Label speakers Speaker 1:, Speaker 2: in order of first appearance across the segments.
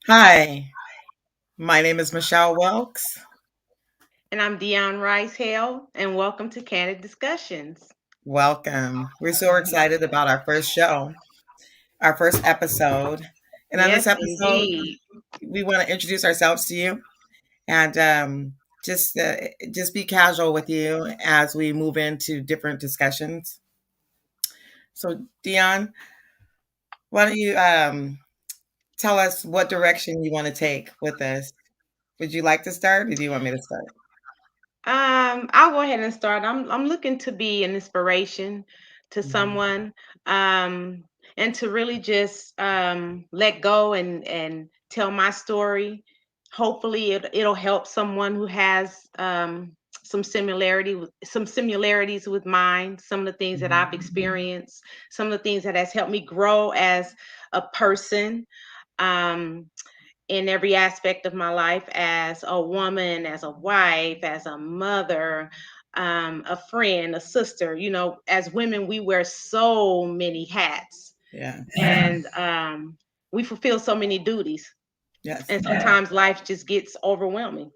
Speaker 1: Hi, my name is Michelle Wilkes.
Speaker 2: And I'm Dion Rice Hale, and welcome to Candid Discussions.
Speaker 1: Welcome. We're so excited about our first show, our first episode. And on this
Speaker 2: Yes,
Speaker 1: episode,
Speaker 2: indeed.
Speaker 1: we want to introduce ourselves to you and just be casual with you as we move into different discussions. So, Dion, why don't you tell us what direction you want to take with this? Would you like to start, or do you want me to start?
Speaker 2: I'll go ahead and start. I'm looking to be an inspiration to
Speaker 1: Mhm.
Speaker 2: someone, um, and to really just let go and tell my story. Hopefully, it'll help someone who has some similarities with mine. Some of the things that I've
Speaker 1: Mhm.
Speaker 2: experienced, some of the things that has helped me grow as a person. Um, in every aspect of my life as a woman, as a wife, as a mother, a friend, a sister. You know, as women, we wear so many hats
Speaker 1: Yeah.
Speaker 2: and we fulfill so many duties.
Speaker 1: Yes.
Speaker 2: And sometimes life just gets overwhelming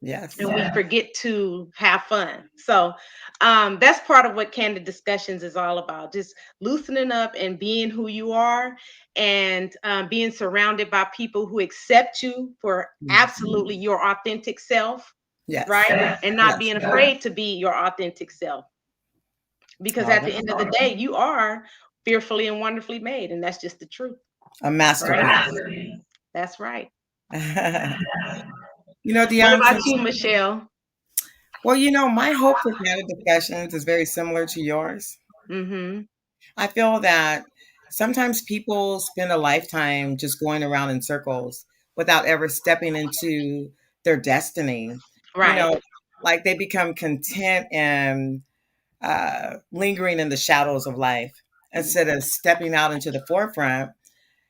Speaker 1: Yes.
Speaker 2: and we forget to have fun. So that's part of what Candid Discussions is all about, just loosening up and being who you are and being surrounded by people who accept you for
Speaker 1: Mhm.
Speaker 2: absolutely your authentic self,
Speaker 1: Yes.
Speaker 2: right? And not
Speaker 1: Yes.
Speaker 2: being afraid to be your authentic self. Because
Speaker 1: All
Speaker 2: at the
Speaker 1: right.
Speaker 2: end of the day, you are fearfully and wonderfully made. And that's just the truth,
Speaker 1: A
Speaker 2: right?
Speaker 1: masterpiece.
Speaker 2: That's right. What
Speaker 1: Dion,
Speaker 2: about
Speaker 1: since
Speaker 2: you, Michelle?
Speaker 1: my hope for Candid Discussions is very similar to yours.
Speaker 2: Mm-hmm.
Speaker 1: I feel that sometimes people spend a lifetime just going around in circles without ever stepping into their destiny. You
Speaker 2: Right.
Speaker 1: know, like they become content and lingering in the shadows of life instead of stepping out into the forefront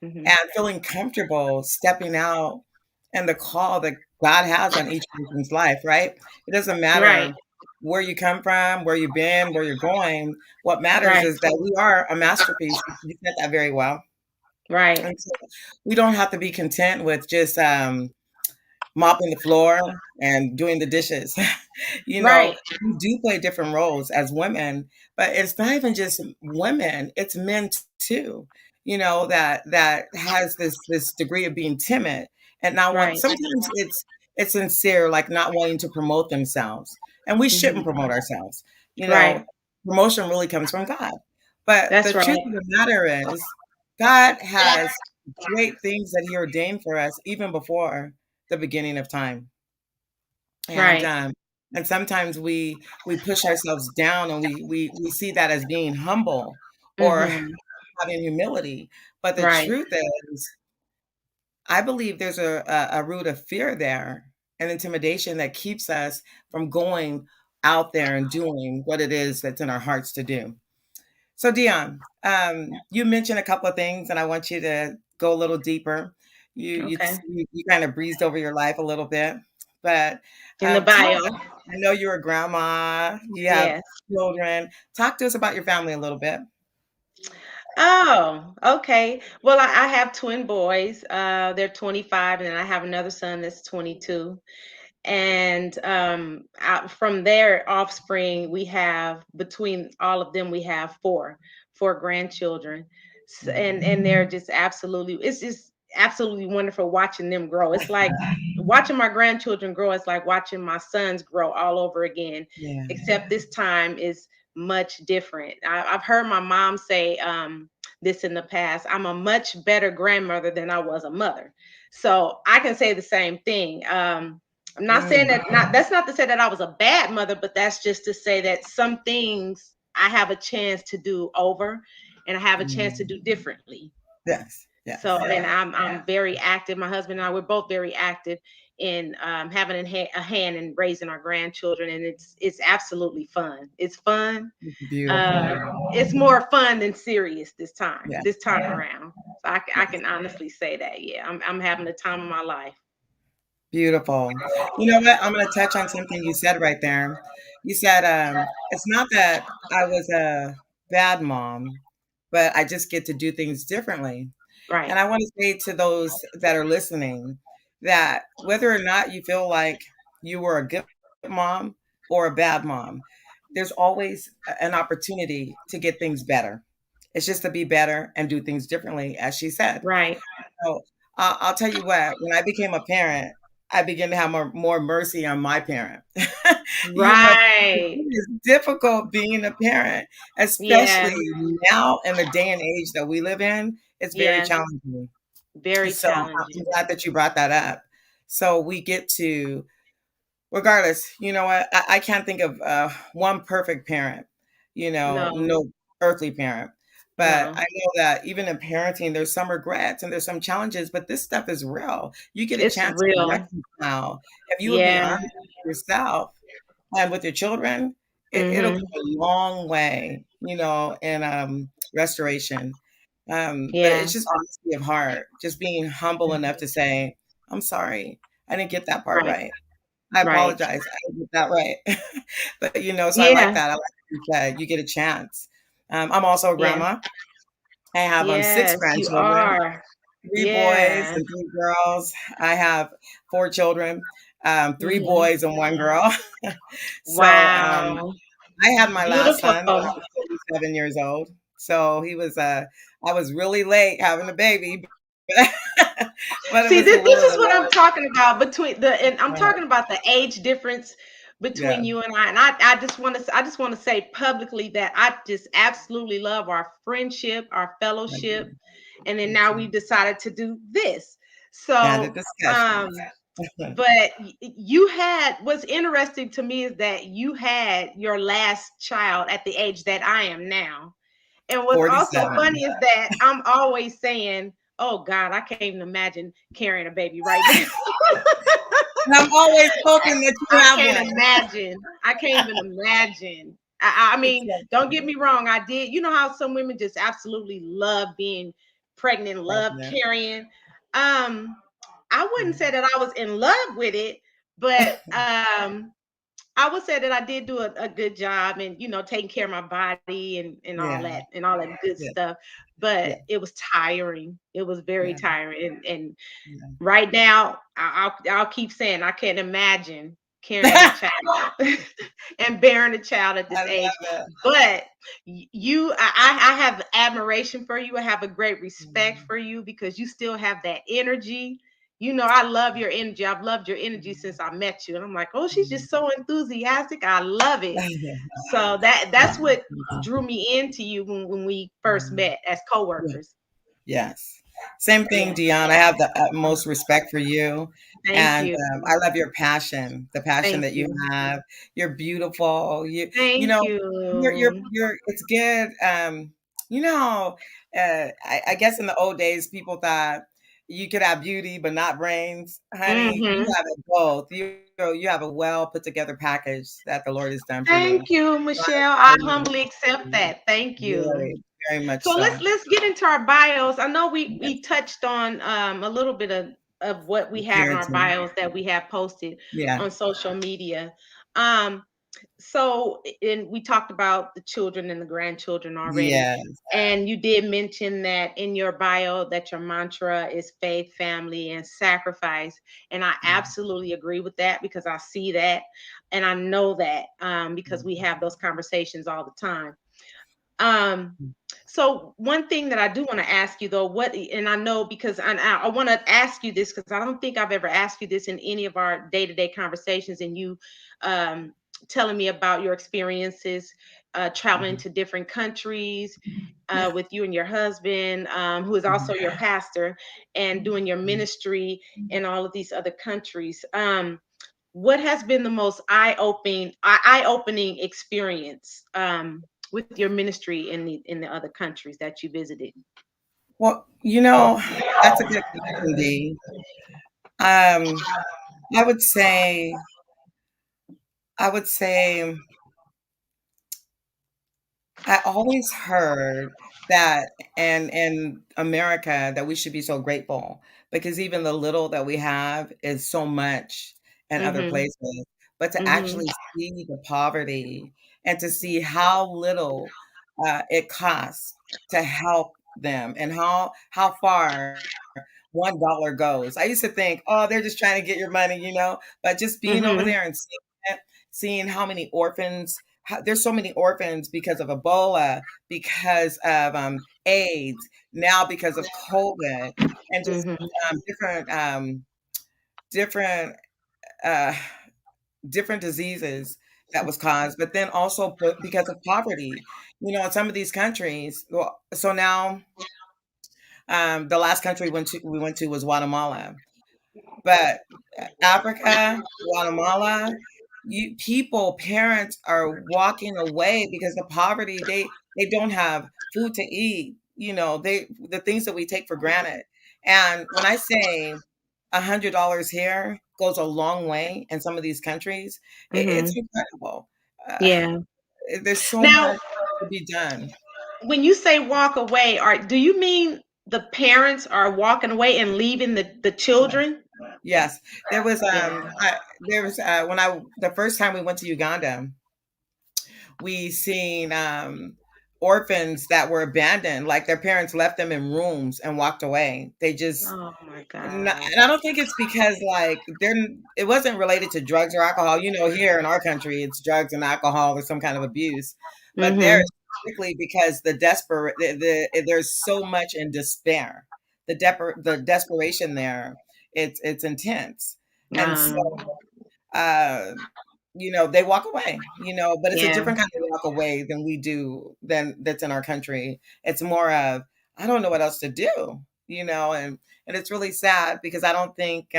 Speaker 2: Mm-hmm.
Speaker 1: and feeling comfortable stepping out and the call that God has on each person's life, right? It doesn't
Speaker 2: Right.
Speaker 1: matter where you come from, where you've been, where you're going. What matters
Speaker 2: Right.
Speaker 1: is that we are a masterpiece. You said that very well.
Speaker 2: Right.
Speaker 1: And so we don't have to be content with just mopping the floor and doing the dishes.
Speaker 2: Right.
Speaker 1: We do play different roles as women, but it's not even just women, it's men too, that has this degree of being timid and not want
Speaker 2: Right.
Speaker 1: sometimes it's sincere, like not wanting to promote themselves. And we shouldn't
Speaker 2: Mhm.
Speaker 1: promote ourselves.
Speaker 2: Right.
Speaker 1: Promotion really comes from God. But the
Speaker 2: That's
Speaker 1: truth
Speaker 2: right.
Speaker 1: of the matter is God has great things that he ordained for us even before the beginning of time. And
Speaker 2: Right.
Speaker 1: um and sometimes we push ourselves down and we see that as being humble or
Speaker 2: Mhm.
Speaker 1: having humility. But the
Speaker 2: Right.
Speaker 1: truth is, I believe there's a root of fear there and intimidation that keeps us from going out there and doing what it is that's in our hearts to do. So Dion, you mentioned a couple of things, and I want you to go a little deeper.
Speaker 2: Okay.
Speaker 1: You kind of breezed over your life a little bit, but
Speaker 2: In the
Speaker 1: tell
Speaker 2: bio.
Speaker 1: us. I know you're a grandma. You have
Speaker 2: Yes.
Speaker 1: children. Talk to us about your family a little bit.
Speaker 2: Oh, okay. Well, I have twin boys. They're 25, and then I have another son that's 22. And from their offspring, we have between all of them, we have four grandchildren. And they're just absolutely, it's just absolutely wonderful watching them grow. It's like watching my grandchildren grow. It's like watching my sons grow all over again,
Speaker 1: Yeah.
Speaker 2: except this time is much different. I've heard my mom say this in the past. I'm a much better grandmother than I was a mother. So I can say the same thing. I'm not saying
Speaker 1: Mm,
Speaker 2: that, not that's not to say that I was a bad mother, but that's just to say that some things I have a chance to do over and I have a chance to
Speaker 1: mm.
Speaker 2: do differently.
Speaker 1: Yes.
Speaker 2: So,
Speaker 1: Yes.
Speaker 2: and I'm very active. My husband and I, we're both very active in having a hand in raising our grandchildren, and it's absolutely fun. It's fun.
Speaker 1: Beautiful.
Speaker 2: It's more fun than serious
Speaker 1: Yeah.
Speaker 2: this time around. So I can honestly say that. Yeah, I'm having the time of my life.
Speaker 1: Beautiful. You know what? I'm going to touch on something you said right there. You said, it's not that I was a bad mom, but I just get to do things differently. And
Speaker 2: Right.
Speaker 1: I want to say to those that are listening that whether or not you feel like you were a good mom or a bad mom, there's always an opportunity to get things better. It's just to be better and do things differently, as she said.
Speaker 2: Right.
Speaker 1: So I'll tell you what, when I became a parent, I began to have more mercy on my parent. You know, it
Speaker 2: Right.
Speaker 1: is difficult being a parent,
Speaker 2: Yeah.
Speaker 1: especially now in the day and age that we live in. It's very
Speaker 2: Yes.
Speaker 1: challenging.
Speaker 2: Very
Speaker 1: So I'm
Speaker 2: challenging.
Speaker 1: glad that you brought that up. So we get to, regardless, you know what? I can't think of one perfect parent,
Speaker 2: No.
Speaker 1: no earthly parent. But
Speaker 2: No.
Speaker 1: I know that even in parenting, there's some regrets and there's some challenges, but this stuff is real. You get a
Speaker 2: It's
Speaker 1: chance to
Speaker 2: real.
Speaker 1: reconcile. If you would be
Speaker 2: Yeah.
Speaker 1: honest with yourself and with your children, it'll go
Speaker 2: Mhm.
Speaker 1: a long way, in restoration. But
Speaker 2: Yeah.
Speaker 1: it's just honesty of heart, just being humble enough to say, I'm sorry. I didn't get that part
Speaker 2: Right.
Speaker 1: right. I
Speaker 2: Right.
Speaker 1: apologize. I didn't get that right. But, so I like
Speaker 2: Yeah.
Speaker 1: that. I like what you said. You get a chance. I'm also a
Speaker 2: Yeah.
Speaker 1: grandma. I have six
Speaker 2: Yes, you
Speaker 1: grandchildren,
Speaker 2: are.
Speaker 1: three boys
Speaker 2: Yeah.
Speaker 1: and three girls. I have four children, three
Speaker 2: Mhm.
Speaker 1: boys and one girl. So
Speaker 2: Wow.
Speaker 1: I had my last
Speaker 2: Beautiful.
Speaker 1: son when I was 37 years old. So I was really late having a baby, but it
Speaker 2: See,
Speaker 1: was the
Speaker 2: this
Speaker 1: will of
Speaker 2: is
Speaker 1: the
Speaker 2: what I'm
Speaker 1: Lord.
Speaker 2: talking about between and I'm
Speaker 1: Uh,
Speaker 2: talking about the age difference between
Speaker 1: yeah,
Speaker 2: you and I. And I just want to say publicly that I just absolutely love our friendship, our
Speaker 1: I
Speaker 2: fellowship,
Speaker 1: do.
Speaker 2: and then
Speaker 1: Me
Speaker 2: now
Speaker 1: too.
Speaker 2: we decided to do this.
Speaker 1: Candid
Speaker 2: So,
Speaker 1: discussions.
Speaker 2: but you had what's interesting to me is that you had your last child at the age that I am now. And what's also
Speaker 1: 47.
Speaker 2: funny is that I'm always saying, "Oh God, I can't even imagine carrying a baby right now."
Speaker 1: And I'm always hoping that you
Speaker 2: I
Speaker 1: have
Speaker 2: can't
Speaker 1: one.
Speaker 2: imagine. I can't even imagine. I
Speaker 1: It's
Speaker 2: mean,
Speaker 1: so
Speaker 2: don't get
Speaker 1: funny.
Speaker 2: me wrong. I did. You know how some women just absolutely love being pregnant, love
Speaker 1: Pregnant.
Speaker 2: carrying. Um, I wouldn't say
Speaker 1: Yeah.
Speaker 2: that I was in love with it, but I would say that I did do a good job and taking care of my body and all
Speaker 1: Yeah.
Speaker 2: that and all that good
Speaker 1: Yeah.
Speaker 2: stuff.
Speaker 1: Yeah.
Speaker 2: But it was tiring. It was very
Speaker 1: Yeah.
Speaker 2: tiring. And
Speaker 1: Yeah.
Speaker 2: right now, I'll keep saying I can't imagine carrying a child and bearing a child at
Speaker 1: I
Speaker 2: this age.
Speaker 1: love it.
Speaker 2: But I have admiration for you. I have a great respect
Speaker 1: Mhm.
Speaker 2: for you because you still have that energy. I love your energy. I've loved your energy since I met you, and I'm like, oh, she's
Speaker 1: Mhm.
Speaker 2: just so enthusiastic. I love it.
Speaker 1: Mhm.
Speaker 2: So that's what drew me into you when we first
Speaker 1: Mhm.
Speaker 2: met as
Speaker 1: Yeah.
Speaker 2: coworkers.
Speaker 1: Yes. Same thing,
Speaker 2: Yeah.
Speaker 1: Dion. I have the utmost respect for you.
Speaker 2: Thank
Speaker 1: And
Speaker 2: you.
Speaker 1: I love your passion, the passion
Speaker 2: Thank
Speaker 1: that you
Speaker 2: you.
Speaker 1: have. You're beautiful. You
Speaker 2: Thank
Speaker 1: know,
Speaker 2: you.
Speaker 1: it's good. I guess in the old days, people thought you could have beauty, but not brains. Honey, you
Speaker 2: Mhm.
Speaker 1: have it both. You have a well put together package that the Lord has done for you.
Speaker 2: Thank you,
Speaker 1: So I
Speaker 2: Michelle. I
Speaker 1: applaud
Speaker 2: humbly accept
Speaker 1: you.
Speaker 2: that. Thank you.
Speaker 1: Very, very much
Speaker 2: So let's
Speaker 1: so.
Speaker 2: let's get into our bios. I know we
Speaker 1: Yes.
Speaker 2: we touched on a little bit of what we
Speaker 1: The
Speaker 2: have in our
Speaker 1: parenting.
Speaker 2: bios that we have posted
Speaker 1: Yeah.
Speaker 2: on social media. Um, so and we talked about the children and the grandchildren already.
Speaker 1: Yes.
Speaker 2: And you did mention that in your bio that your mantra is faith, family, and sacrifice. And I absolutely agree with that because I see that and I know that because we have those conversations all the time. Um, so one thing that I do want to ask you though, and I know because I want to ask you this because I don't think I've ever asked you this in any of our day-to-day conversations, and you um, telling me about your experiences traveling
Speaker 1: Mhm.
Speaker 2: to different countries
Speaker 1: Yeah.
Speaker 2: with you and your husband, who is also
Speaker 1: Mhm.
Speaker 2: your pastor, and doing your
Speaker 1: Mhm.
Speaker 2: ministry in all of these other countries. What has been the most eye-opening experience with your ministry in the other countries that you visited?
Speaker 1: Well, that's a good question, Dee. I would say, I would say, I always heard that in America that we should be so grateful because even the little that we have is so much in other
Speaker 2: Mhm.
Speaker 1: places. But to
Speaker 2: Mhm.
Speaker 1: actually see the poverty and to see how little it costs to help them and how far $1 goes. I used to think, oh, they're just trying to get your money, but just being over
Speaker 2: Mhm.
Speaker 1: there and seeing it, seeing how many orphans, there's so many orphans because of Ebola, because of AIDS, now because of COVID, and just
Speaker 2: Mhm.
Speaker 1: different uh, different diseases that was caused, but then also because of poverty. In some of these countries, well, so now the last country we went to was Guatemala. But Africa, Guatemala, parents are walking away because of poverty. They don't have food to eat. The things that we take for granted. And when I say $100 here goes a long way in some of these countries, it's
Speaker 2: Mhm.
Speaker 1: incredible. Uh,
Speaker 2: Yeah.
Speaker 1: there's so
Speaker 2: Now,
Speaker 1: much to be done.
Speaker 2: when you say walk away, do you mean the parents are walking away and leaving the children?
Speaker 1: Yes, there was
Speaker 2: Yeah.
Speaker 1: when I the first time we went to Uganda, we seen orphans that were abandoned, like their parents left them in rooms and walked away. They just
Speaker 2: Oh my God.
Speaker 1: and I don't think it's because like it wasn't related to drugs or alcohol. Here in our country, it's drugs and alcohol or some kind of abuse, but there
Speaker 2: Mhm.
Speaker 1: it's strictly because there's so much in despair. The desperation there, it's intense, and so
Speaker 2: Um,
Speaker 1: uh, they walk away, but it's a
Speaker 2: yeah.
Speaker 1: different kind of walk away than we do than that's in our country. It's more of, I don't know what else to do, and it's really sad because I don't think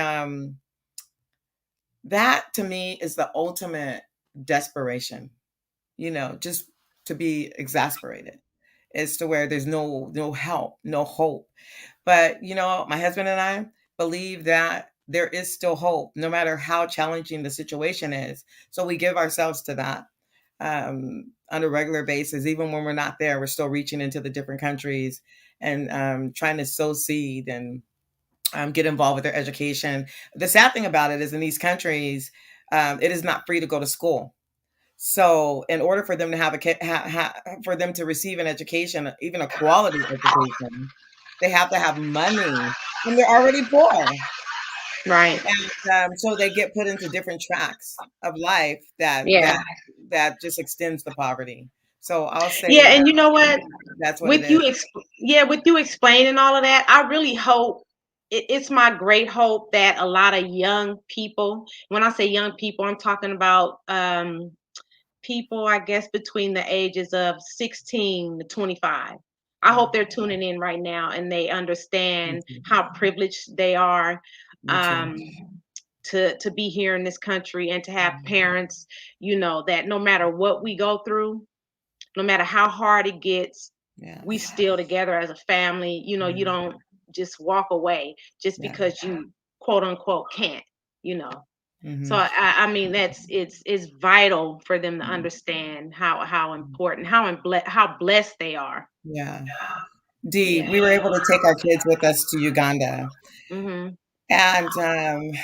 Speaker 1: that to me is the ultimate desperation, just to be exasperated. It's to where there's no help, no hope. But, my husband and I believe that there is still hope, no matter how challenging the situation is. So we give ourselves to that on a regular basis. Even when we're not there, we're still reaching into the different countries and trying to sow seed and get involved with their education. The sad thing about it is in these countries, it is not free to go to school. So, in order for them to have for them to receive an education, even a quality education, they have to have money, and they're already poor.
Speaker 2: Right.
Speaker 1: And so they get put into different tracks of life
Speaker 2: Yeah.
Speaker 1: that just extends the poverty. So I'll say
Speaker 2: Yeah,
Speaker 1: that
Speaker 2: and you know what?
Speaker 1: that's what it
Speaker 2: With
Speaker 1: is.
Speaker 2: you, yeah, with you explaining all of that, I really hope it's my great hope that a lot of young people. When I say young people, I'm talking about people, I guess, between the ages of 16 to 25. I
Speaker 1: Yeah,
Speaker 2: hope they're tuning in right now and they
Speaker 1: me
Speaker 2: understand
Speaker 1: too.
Speaker 2: how privileged they are.
Speaker 1: Me too.
Speaker 2: Um, to be here in this country and to have
Speaker 1: Mhm.
Speaker 2: parents, that no matter what we go through, no matter how hard it gets, we
Speaker 1: Yes.
Speaker 2: still together as a family. You
Speaker 1: Mhm.
Speaker 2: don't just walk away just
Speaker 1: Yeah.
Speaker 2: because you quote unquote can't, you know. So
Speaker 1: Hmm.
Speaker 2: I mean that's it's vital for them to understand how important, how blessed they are.
Speaker 1: Yeah. Dee,
Speaker 2: Yeah.
Speaker 1: we were able to take our kids with us to Uganda.
Speaker 2: Mhm.
Speaker 1: And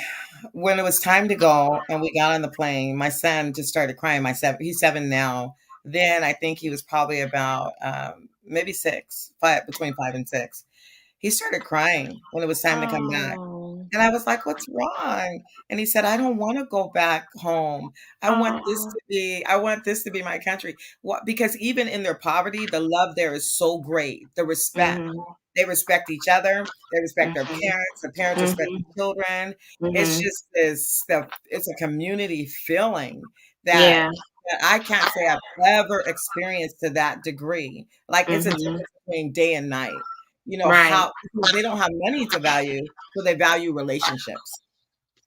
Speaker 1: when it was time to go and we got on the plane, my son just started crying. He's 7 now. Then I think he was probably about maybe 6, 5, between 5 and 6. He started crying when it was time to come back.
Speaker 2: Oh.
Speaker 1: And I was like, "What's wrong?" And he said, "I don't wanna go back home.
Speaker 2: Oh.
Speaker 1: I want this to be my country." What Because even in their poverty, the love there is so great, the respect.
Speaker 2: Mhm.
Speaker 1: They respect each other, they respect their
Speaker 2: Mhm.
Speaker 1: parents, the parents respect the
Speaker 2: Mhm.
Speaker 1: children. It's
Speaker 2: Mhm.
Speaker 1: just it's a community feeling that
Speaker 2: Yeah.
Speaker 1: I can't say I've ever experienced to that degree. Like, it's a
Speaker 2: Mhm.
Speaker 1: difference between day and night.
Speaker 2: Right.
Speaker 1: How because they don't have money to value, so they value relationships,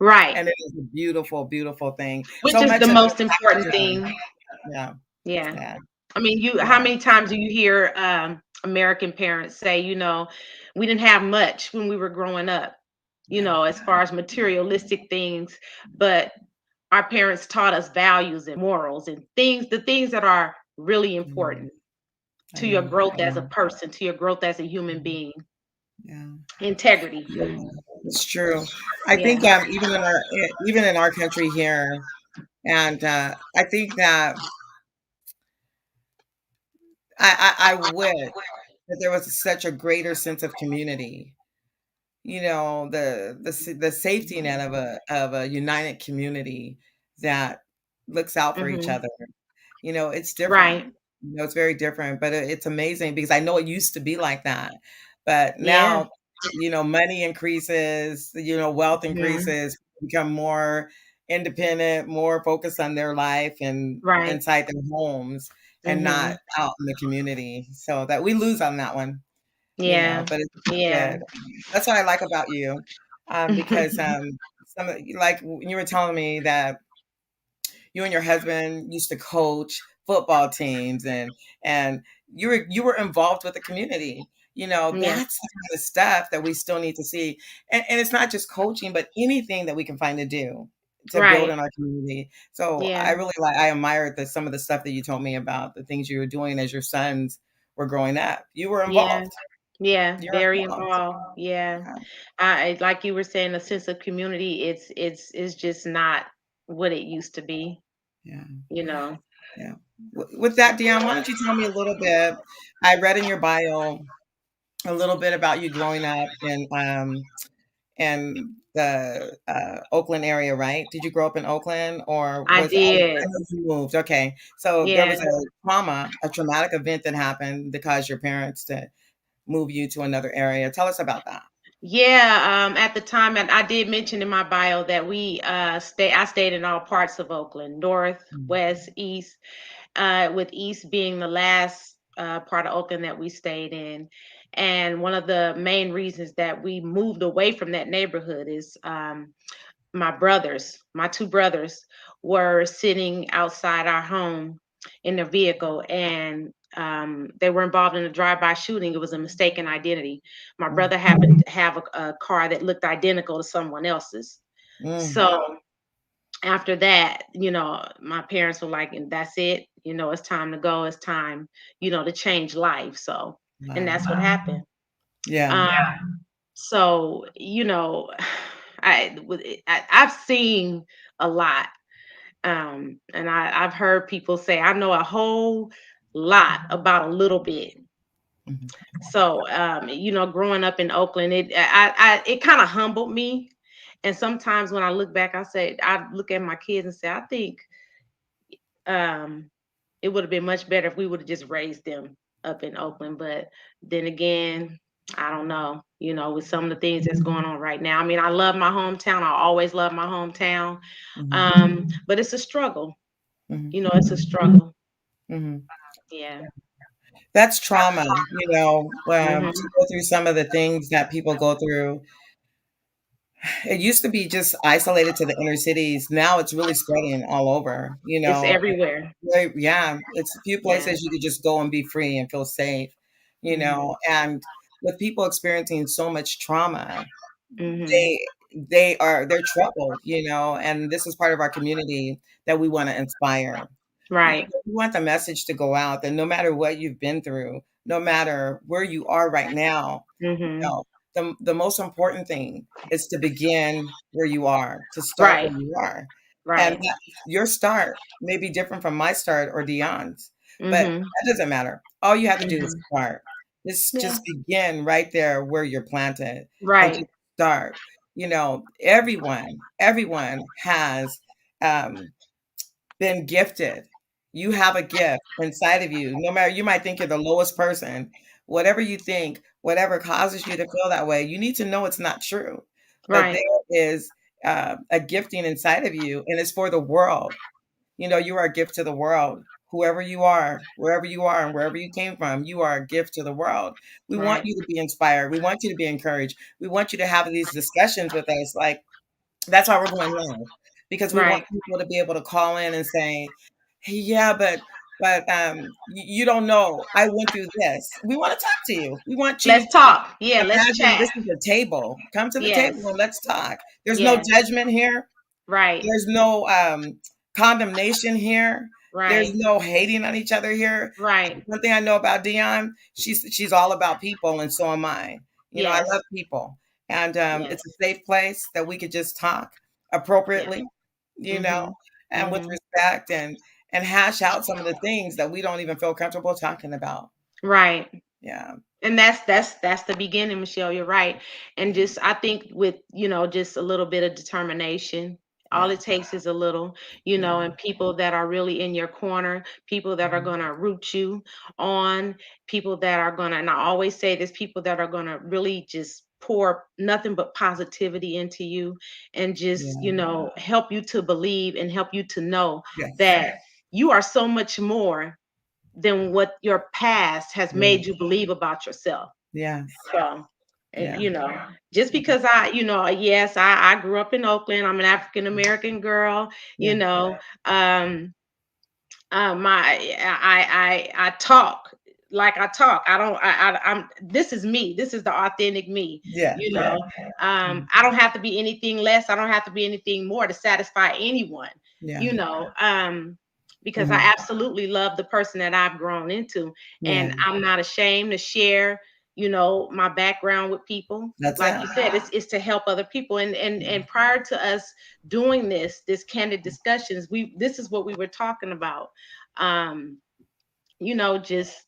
Speaker 2: Right.
Speaker 1: and it is a beautiful, beautiful thing.
Speaker 2: Which
Speaker 1: So
Speaker 2: is
Speaker 1: much
Speaker 2: the
Speaker 1: of
Speaker 2: most
Speaker 1: it
Speaker 2: important
Speaker 1: is
Speaker 2: thing.
Speaker 1: yeah,
Speaker 2: Yeah.
Speaker 1: yeah,
Speaker 2: I mean, how
Speaker 1: yeah,
Speaker 2: many times do you hear American parents say, we didn't have much when we were growing up,
Speaker 1: yeah,
Speaker 2: as far as materialistic things, but our parents taught us values and morals and the things that are really
Speaker 1: mm,
Speaker 2: important
Speaker 1: I
Speaker 2: to your
Speaker 1: know,
Speaker 2: growth as a person, to your growth as a human
Speaker 1: mm,
Speaker 2: being.
Speaker 1: yeah,
Speaker 2: Integrity.
Speaker 1: yeah, it's true. I
Speaker 2: Yeah.
Speaker 1: think, even in our country here, and, I think that I wish. that there was such a greater sense of community. You know, the safety net of a united community that looks out for each
Speaker 2: Mhm.
Speaker 1: other. You know, it's different.
Speaker 2: Right.
Speaker 1: You know, it's very different, but it's amazing because I know it used to be like that. But
Speaker 2: Yeah.
Speaker 1: now, you know, money increases, you know, wealth
Speaker 2: Mhm.
Speaker 1: increases, become more independent, more focused on their life and
Speaker 2: Right.
Speaker 1: inside their homes and not
Speaker 2: Mhm.
Speaker 1: out in the community. So that we lose on that one, you know,
Speaker 2: Yeah.
Speaker 1: but it's
Speaker 2: Yeah.
Speaker 1: good. That's what I like about you. Because some of, like when you were telling me that you and your husband used to coach football teams and you were involved with the community. You know,
Speaker 2: Yeah.
Speaker 1: that's the kind of stuff that we still need to see. And it's not just coaching, but anything that we can find to do to build
Speaker 2: Right.
Speaker 1: in our community. So
Speaker 2: Yeah.
Speaker 1: I really like I admired some of the stuff that you told me about the things you were doing as your sons were growing up. You were
Speaker 2: Yeah.
Speaker 1: involved.
Speaker 2: Yeah.
Speaker 1: You're
Speaker 2: Very
Speaker 1: involved.
Speaker 2: involved. Yeah.
Speaker 1: Yeah.
Speaker 2: Like you were saying, a sense of community. It's just not what it used to be.
Speaker 1: Yeah.
Speaker 2: You know.
Speaker 1: Yeah. With that, Dion, why don't you tell me a little bit? I read in your bio a little bit about you growing up in the Oakland area, right? Did you grow up in Oakland or
Speaker 2: I
Speaker 1: was I
Speaker 2: did.
Speaker 1: know you moved? Okay, so there
Speaker 2: Yeah.
Speaker 1: was a traumatic event that happened that caused your parents to move you to another area. Tell us about that.
Speaker 2: Yeah, at the time, and I did mention in my bio that I stayed in all parts of Oakland, north,
Speaker 1: Mm,
Speaker 2: west, east, with east being the last part of Oakland that we stayed in. And one of the main reasons that we moved away from that neighborhood is my two brothers, were sitting outside our home in their vehicle, and they were involved in a drive-by shooting. It was a mistaken identity. My
Speaker 1: mm,
Speaker 2: brother happened to have a car that looked identical to someone else's.
Speaker 1: mm.
Speaker 2: So after that, my parents were like, and that's it. It's time to go. It's time, to change life. So, and
Speaker 1: Wow.
Speaker 2: that's what happened.
Speaker 1: Yeah.
Speaker 2: So, I've seen a lot. And I've heard people say, I know a whole lot about a little bit.
Speaker 1: Mhm.
Speaker 2: So, growing up in Oakland, it kind of humbled me. And sometimes when I look back, I look at my kids and say, I think um, it would have been much better if we would have just raised them up in Oakland. But then again, I don't know, with some of the things that's going on right now. I mean, I love my hometown. I always love my hometown.
Speaker 1: Mhm.
Speaker 2: But it's a struggle.
Speaker 1: Mhm.
Speaker 2: It's a struggle.
Speaker 1: Mhm.
Speaker 2: Yeah.
Speaker 1: That's trauma, you know,
Speaker 2: Mhm.
Speaker 1: to go through some of the things that people go through. It used to be just isolated to the inner cities. Now it's really spreading all over, you
Speaker 2: It's
Speaker 1: know.
Speaker 2: everywhere.
Speaker 1: Right, yeah, it's a few
Speaker 2: Yeah.
Speaker 1: places you could just go and be free and feel safe, you
Speaker 2: Mhm.
Speaker 1: know. And with people experiencing so much trauma,
Speaker 2: Mhm.
Speaker 1: they they're troubled, you know, and this is part of our community that we want to inspire. You
Speaker 2: Right.
Speaker 1: know, we want the message to go out that no matter what you've been through, no matter where you are right now, you
Speaker 2: Mhm.
Speaker 1: know, the most important thing is to begin where you are, to start
Speaker 2: Right.
Speaker 1: where you are. And
Speaker 2: Right.
Speaker 1: that your start may be different from my start or Dion's, but
Speaker 2: Mhm.
Speaker 1: that doesn't matter. All you have to do is
Speaker 2: Mhm.
Speaker 1: start.
Speaker 2: Yeah.
Speaker 1: Just begin right there where you're planted and
Speaker 2: Right.
Speaker 1: just start. You know, everyone has um been gifted. You have a gift inside of you. No matter you might think you're the lowest person, whatever you think, whatever causes you to feel that way, you need to know it's not true. That
Speaker 2: Right.
Speaker 1: there is a gifting inside of you, and it's for the world. You know, you are a gift to the world. Whoever you are, wherever you are, and wherever you came from, you are a gift to the world. We want
Speaker 2: Right.
Speaker 1: you to be inspired. We want you to be encouraged. We want you to have these discussions with us, like that's why we're going live, because we want
Speaker 2: Right.
Speaker 1: people to be able to call in and say, "Hey, yeah, but you don't know. I went through this." We want to talk to you. We want you
Speaker 2: Let's
Speaker 1: to
Speaker 2: talk. Yeah, let's
Speaker 1: imagine
Speaker 2: chat.
Speaker 1: this is a table. Come to the
Speaker 2: Yes.
Speaker 1: table and let's talk. There's no
Speaker 2: Yes.
Speaker 1: judgment here.
Speaker 2: Right.
Speaker 1: There's no condemnation here. There's
Speaker 2: Right.
Speaker 1: no hating on each other here.
Speaker 2: Right.
Speaker 1: One thing I know about Dion, she's all about people, and so am I. You know, I
Speaker 2: Yes.
Speaker 1: love people, and
Speaker 2: Yes.
Speaker 1: it's a safe place that we could just talk
Speaker 2: Yeah.
Speaker 1: appropriately, you know,
Speaker 2: Mhm.
Speaker 1: and with
Speaker 2: Mhm.
Speaker 1: respect, and hash out some of the things that we don't even feel comfortable talking about.
Speaker 2: Right.
Speaker 1: Yeah.
Speaker 2: And that's the beginning, Michelle. You're right. And just I think with, just a little bit of determination. All
Speaker 1: Yeah.
Speaker 2: it takes is a little,
Speaker 1: Yeah.
Speaker 2: and people that are really in your corner, people that are
Speaker 1: Mhm.
Speaker 2: gonna root you on, people that are gonna, and I always say this, people that are gonna really just pour nothing but positivity into you and just,
Speaker 1: Yeah.
Speaker 2: help you to believe and help you to know
Speaker 1: Yes.
Speaker 2: that you are so much more than what your past has
Speaker 1: Yeah.
Speaker 2: made you believe about yourself.
Speaker 1: Yes.
Speaker 2: So,
Speaker 1: Yeah.
Speaker 2: just because yes, I grew up in Oakland. I'm an African American girl. You
Speaker 1: Yeah.
Speaker 2: know, um, I talk like I talk. I don't. I'm. This is me. This is the authentic me.
Speaker 1: Yeah.
Speaker 2: You
Speaker 1: Yeah.
Speaker 2: know, I don't have to be anything less. I don't have to be anything more to satisfy anyone.
Speaker 1: Yeah.
Speaker 2: You know, because I
Speaker 1: Mhm.
Speaker 2: absolutely love the person that I've grown into,
Speaker 1: Yeah.
Speaker 2: and I'm not ashamed to share. My background with people.
Speaker 1: That's
Speaker 2: Like
Speaker 1: it.
Speaker 2: you said, it's to help other people. And prior to us doing this candid discussions, this is what we were talking about. um just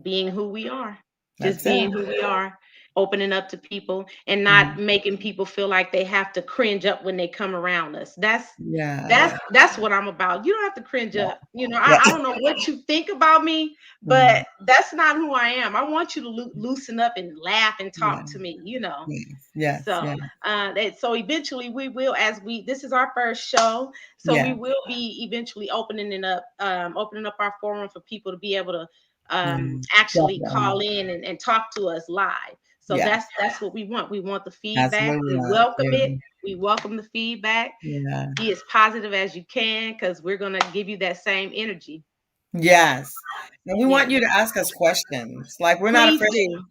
Speaker 2: being who we are, just
Speaker 1: That's it.
Speaker 2: being who we are, opening up to people and not
Speaker 1: Mhm.
Speaker 2: making people feel like they have to cringe up when they come around us. That's
Speaker 1: Yeah.
Speaker 2: that's what I'm about. You don't have to cringe
Speaker 1: Yeah.
Speaker 2: up.
Speaker 1: Yeah.
Speaker 2: I don't know what you think about me,
Speaker 1: Mhm.
Speaker 2: but that's not who I am. I want you to loosen up and laugh and
Speaker 1: Yeah.
Speaker 2: talk to me.
Speaker 1: Yes. Yes.
Speaker 2: So,
Speaker 1: Yeah.
Speaker 2: so eventually we will, this is our first show, so we
Speaker 1: Yeah.
Speaker 2: will be eventually opening up our forum for people to be able to
Speaker 1: Yeah.
Speaker 2: actually call
Speaker 1: Definitely.
Speaker 2: in and talk to us live. So
Speaker 1: Yeah.
Speaker 2: that's what we want. We want the
Speaker 1: That's
Speaker 2: feedback.
Speaker 1: what we
Speaker 2: We
Speaker 1: want.
Speaker 2: welcome it.
Speaker 1: Yeah.
Speaker 2: We welcome the feedback.
Speaker 1: Yeah.
Speaker 2: Be as positive as you can because we're gonna give you that same energy.
Speaker 1: Yes. And we
Speaker 2: Yeah,
Speaker 1: want you to ask us questions. Like, we're not
Speaker 2: please
Speaker 1: afraid.
Speaker 2: do.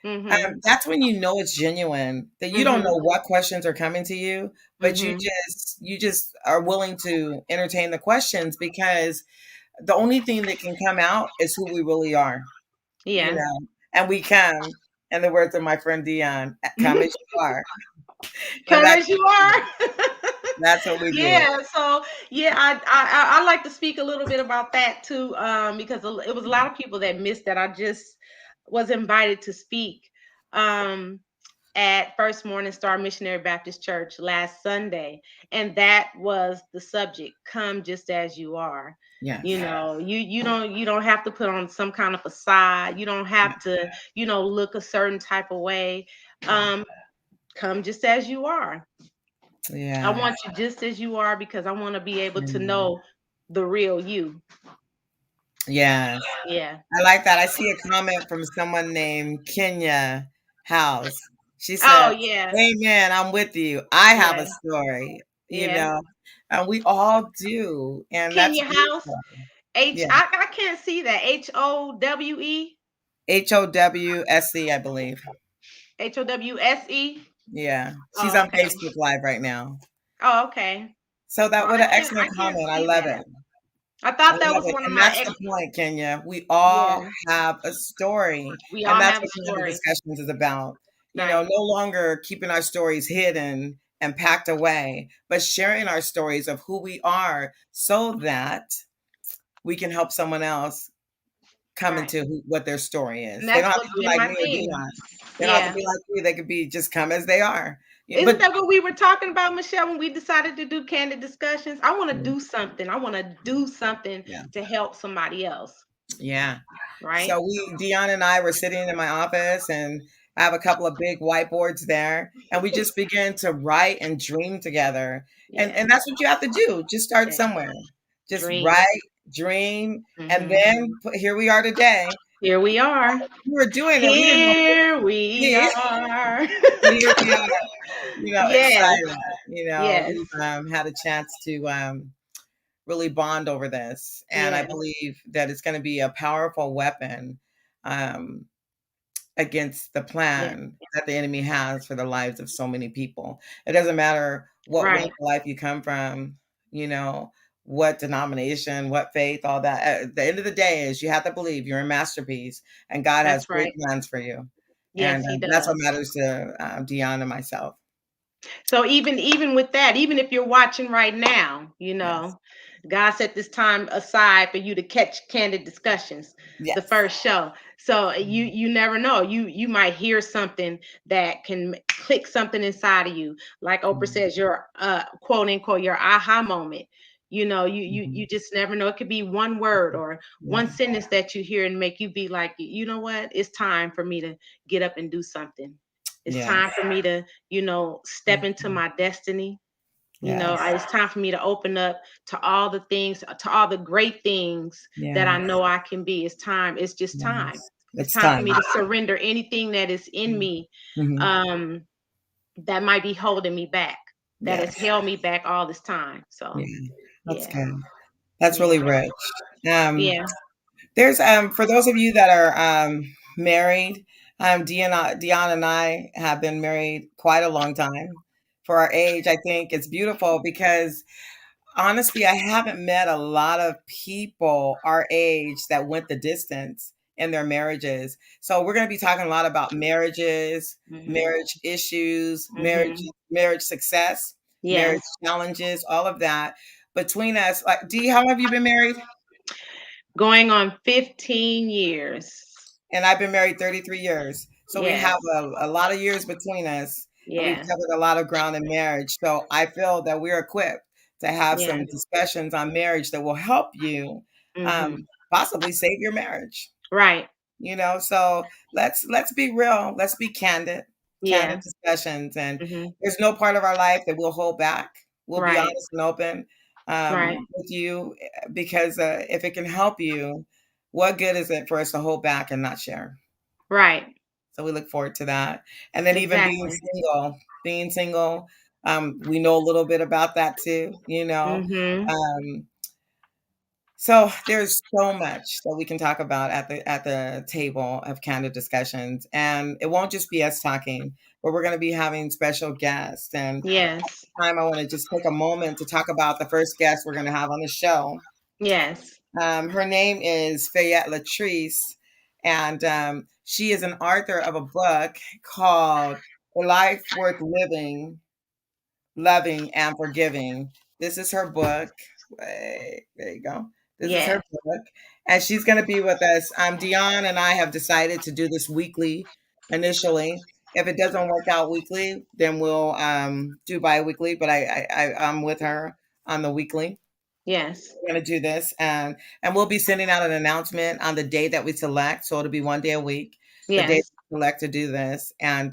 Speaker 2: Mhm.
Speaker 1: That's when you know it's genuine, that you don't
Speaker 2: Mhm.
Speaker 1: know what questions are coming to you, but you
Speaker 2: Mhm.
Speaker 1: just are willing to entertain the questions because the only thing that can come out is who we really are, you
Speaker 2: Yeah.
Speaker 1: know. And we come, in the words of my friend Dion, come as you are. And
Speaker 2: Come as you are.
Speaker 1: that's what we do.
Speaker 2: Yeah, so yeah, I like to speak a little bit about that too, because it was a lot of people that missed that. I just was invited to speak um, at First Morning Star Missionary Baptist Church last Sunday, and that was the subject: "Come just as you are."
Speaker 1: Yes.
Speaker 2: You don't have to put on some kind of facade. You don't have to look a certain type of way. Um, come just as you are. I
Speaker 1: Yeah.
Speaker 2: want you just as you are because I want to be able to
Speaker 1: Yeah.
Speaker 2: know the real you.
Speaker 1: Yes.
Speaker 2: Yeah.
Speaker 1: I like that. I see a comment from someone named Kenya House. She
Speaker 2: Oh
Speaker 1: said,
Speaker 2: yeah.
Speaker 1: "Amen, I'm with you. I have a
Speaker 2: Yeah.
Speaker 1: story,
Speaker 2: Yeah.
Speaker 1: and we all do, and that's
Speaker 2: Kenya House.
Speaker 1: beautiful."
Speaker 2: H
Speaker 1: Yeah,
Speaker 2: I can't see that. HOWE.
Speaker 1: HOWSE, I believe.
Speaker 2: HOWSE.
Speaker 1: Yeah, she's
Speaker 2: Oh,
Speaker 1: on
Speaker 2: okay.
Speaker 1: Facebook Live right now.
Speaker 2: Oh, okay.
Speaker 1: So that
Speaker 2: Well,
Speaker 1: what an
Speaker 2: I
Speaker 1: excellent
Speaker 2: can't
Speaker 1: comment. I
Speaker 2: see
Speaker 1: love
Speaker 2: that.
Speaker 1: it.
Speaker 2: I
Speaker 1: I
Speaker 2: thought that
Speaker 1: love
Speaker 2: was
Speaker 1: it,
Speaker 2: one of
Speaker 1: and
Speaker 2: my
Speaker 1: that's
Speaker 2: ex.
Speaker 1: the point, Kenya. We
Speaker 2: Yeah.
Speaker 1: all have a story,
Speaker 2: We
Speaker 1: and
Speaker 2: all
Speaker 1: that's
Speaker 2: have a
Speaker 1: what Candid
Speaker 2: story.
Speaker 1: Discussions is about.
Speaker 2: Right.
Speaker 1: No longer keeping our stories hidden and packed away, but sharing our stories of who we are so that we can help someone else come
Speaker 2: Right.
Speaker 1: into what their story
Speaker 2: And
Speaker 1: is. They
Speaker 2: that's
Speaker 1: don't have to
Speaker 2: what's
Speaker 1: be
Speaker 2: been
Speaker 1: like
Speaker 2: my
Speaker 1: me or
Speaker 2: thing.
Speaker 1: Dion. They don't have to
Speaker 2: Yeah.
Speaker 1: be like you. They could be just come as they are. Yeah,
Speaker 2: Isn't
Speaker 1: but
Speaker 2: that what we were talking about, Michelle, when we decided to do candid discussions? I want to do something. I want to do something
Speaker 1: yeah,
Speaker 2: to help somebody else,
Speaker 1: yeah.
Speaker 2: right?
Speaker 1: So Dion and I were sitting in my office, and I have a couple of big whiteboards there, and we just began to write and dream together.
Speaker 2: Yeah.
Speaker 1: And that's what you have to do. Just start
Speaker 2: Yeah.
Speaker 1: somewhere. Just
Speaker 2: Dream.
Speaker 1: write, dream, and
Speaker 2: Hmm.
Speaker 1: then here we are today.
Speaker 2: Here we are.
Speaker 1: We were doing it. We didn't know.
Speaker 2: Here we
Speaker 1: Yeah,
Speaker 2: are.
Speaker 1: but here we are.
Speaker 2: Yes.
Speaker 1: Excited.
Speaker 2: Yes.
Speaker 1: We've had a chance to really bond over this, and I
Speaker 2: Yes.
Speaker 1: believe that it's going to be a powerful weapon. Um, Against the
Speaker 2: Yes.
Speaker 1: plan that the enemy has for the lives of so many people. It doesn't matter what walk
Speaker 2: Right.
Speaker 1: of life you come from, you know, what denomination, what faith, all that. At the end of the day is you have to believe you're a masterpiece and God has
Speaker 2: That's
Speaker 1: great
Speaker 2: right.
Speaker 1: plans for you. And
Speaker 2: Yes, he
Speaker 1: that's what
Speaker 2: does.
Speaker 1: matters to Dion and myself.
Speaker 2: So even with that, even if you're watching right now,
Speaker 1: Yes.
Speaker 2: God set this time aside for you to catch Candid Discussions, the
Speaker 1: Yes.
Speaker 2: first show. So you
Speaker 1: Mhm.
Speaker 2: you never know. You might hear something that can click something inside of you. Like Oprah
Speaker 1: Mhm.
Speaker 2: says, your quote unquote your aha moment. You know, you
Speaker 1: Mhm.
Speaker 2: just never know. It could be one word or
Speaker 1: Yeah.
Speaker 2: one sentence that you hear and make you be like, you know what? It's time for me to get up and do something. It's time
Speaker 1: Yes.
Speaker 2: for me to, step into
Speaker 1: Mhm.
Speaker 2: my destiny.
Speaker 1: Yes.
Speaker 2: It's time for me to open up to all the things, to all the great things that I
Speaker 1: Yes.
Speaker 2: know I can be. It's time. It's just time.
Speaker 1: Yes.
Speaker 2: It's
Speaker 1: It's
Speaker 2: time for me
Speaker 1: time.
Speaker 2: to surrender anything that is in me,
Speaker 1: Mhm.
Speaker 2: um, that might be holding me back, that has
Speaker 1: Yes.
Speaker 2: held me back all this time. So,
Speaker 1: Yeah. That's
Speaker 2: yeah,
Speaker 1: good. That's
Speaker 2: yeah,
Speaker 1: really rich. Um,
Speaker 2: yeah.
Speaker 1: there's for those of you that are married, Dion and I have been married quite a long time. For our age, I think it's beautiful because honestly, I haven't met a lot of people our age that went the distance in their marriages. So we're going to be talking a lot about marriages,
Speaker 2: Mhm,
Speaker 1: marriage issues,
Speaker 2: mhm.
Speaker 1: marriage success, marriage
Speaker 2: Yes.
Speaker 1: challenges, all of that. Between us, like Dee, how long have you been married?
Speaker 2: Going on 15 years.
Speaker 1: And I've been married 33 years. So we have
Speaker 2: Yes.
Speaker 1: a lot of years between us, and we've
Speaker 2: Yeah.
Speaker 1: covered a lot of ground in marriage. So I feel that we're equipped to have some
Speaker 2: Yes.
Speaker 1: discussions on marriage that will help you
Speaker 2: Mhm.
Speaker 1: possibly save your marriage.
Speaker 2: Right.
Speaker 1: So let's be real, let's be candid, candid
Speaker 2: Yeah.
Speaker 1: discussions, and
Speaker 2: Mhm.
Speaker 1: there's no part of our life that we'll hold back. We'll be
Speaker 2: Right.
Speaker 1: honest and open
Speaker 2: Right.
Speaker 1: with you because if it can help you, what good is it for us to hold back and not share?
Speaker 2: Right.
Speaker 1: So we look forward to that. And then even
Speaker 2: Exactly.
Speaker 1: being single, we know a little bit about that too.
Speaker 2: Mhm.
Speaker 1: Um, so there's so much that we can talk about at the table of candid discussions, and it won't just be us talking, but we're going to be having special guests. And
Speaker 2: Yes.
Speaker 1: time, I want to just take a moment to talk about the first guest we're going to have on the show.
Speaker 2: Yes.
Speaker 1: Her name is Fayette Latrice, and she is an author of a book called A Life Worth Living, Loving, and Forgiving. This is her book. Wait, there you go. This is her
Speaker 2: Yes.
Speaker 1: book, and she's going to be with us. Dion and I have decided to do this weekly initially. If it doesn't work out weekly, then we'll do bi-weekly, but I'm with her on the weekly.
Speaker 2: Yes.
Speaker 1: We're gonna do this, and we'll be sending out an announcement on the day that we select. So it'll be one day a week, the day
Speaker 2: Yes.
Speaker 1: we select to do this. And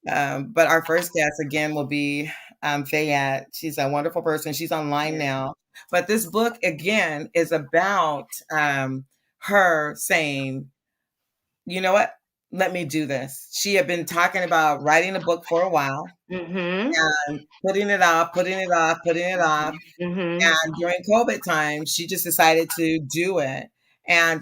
Speaker 1: but our first guest again will be Fayette. She's a wonderful person. She's online
Speaker 2: Yes.
Speaker 1: now. But this book again is about her saying, you know what? Let me do this. She had been talking about writing a book for a while
Speaker 2: Mhm.
Speaker 1: and putting it off, putting it off, putting it off.
Speaker 2: Mhm.
Speaker 1: And during COVID time, she just decided to do it. And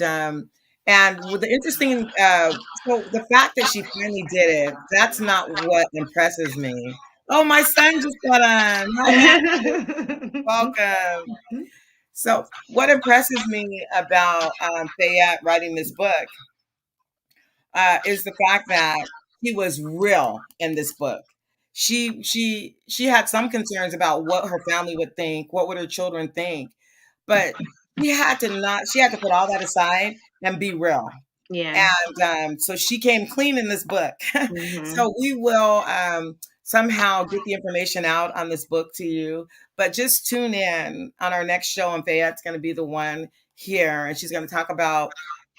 Speaker 1: with the interesting, so the fact that she finally did it, that's not what impresses me. Oh, my son just got on. Hi, Maggie. Welcome. So, what impresses me about Fayette writing this book is the fact that he was real in this book. She had some concerns about what her family would think, what would her children think, but she had to put all that aside and be real.
Speaker 2: Yeah.
Speaker 1: And so she came clean in this book.
Speaker 2: Mhm.
Speaker 1: So we will somehow get the information out on this book to you. But just tune in on our next show, and Fayette's going to be the one here, and she's going to talk about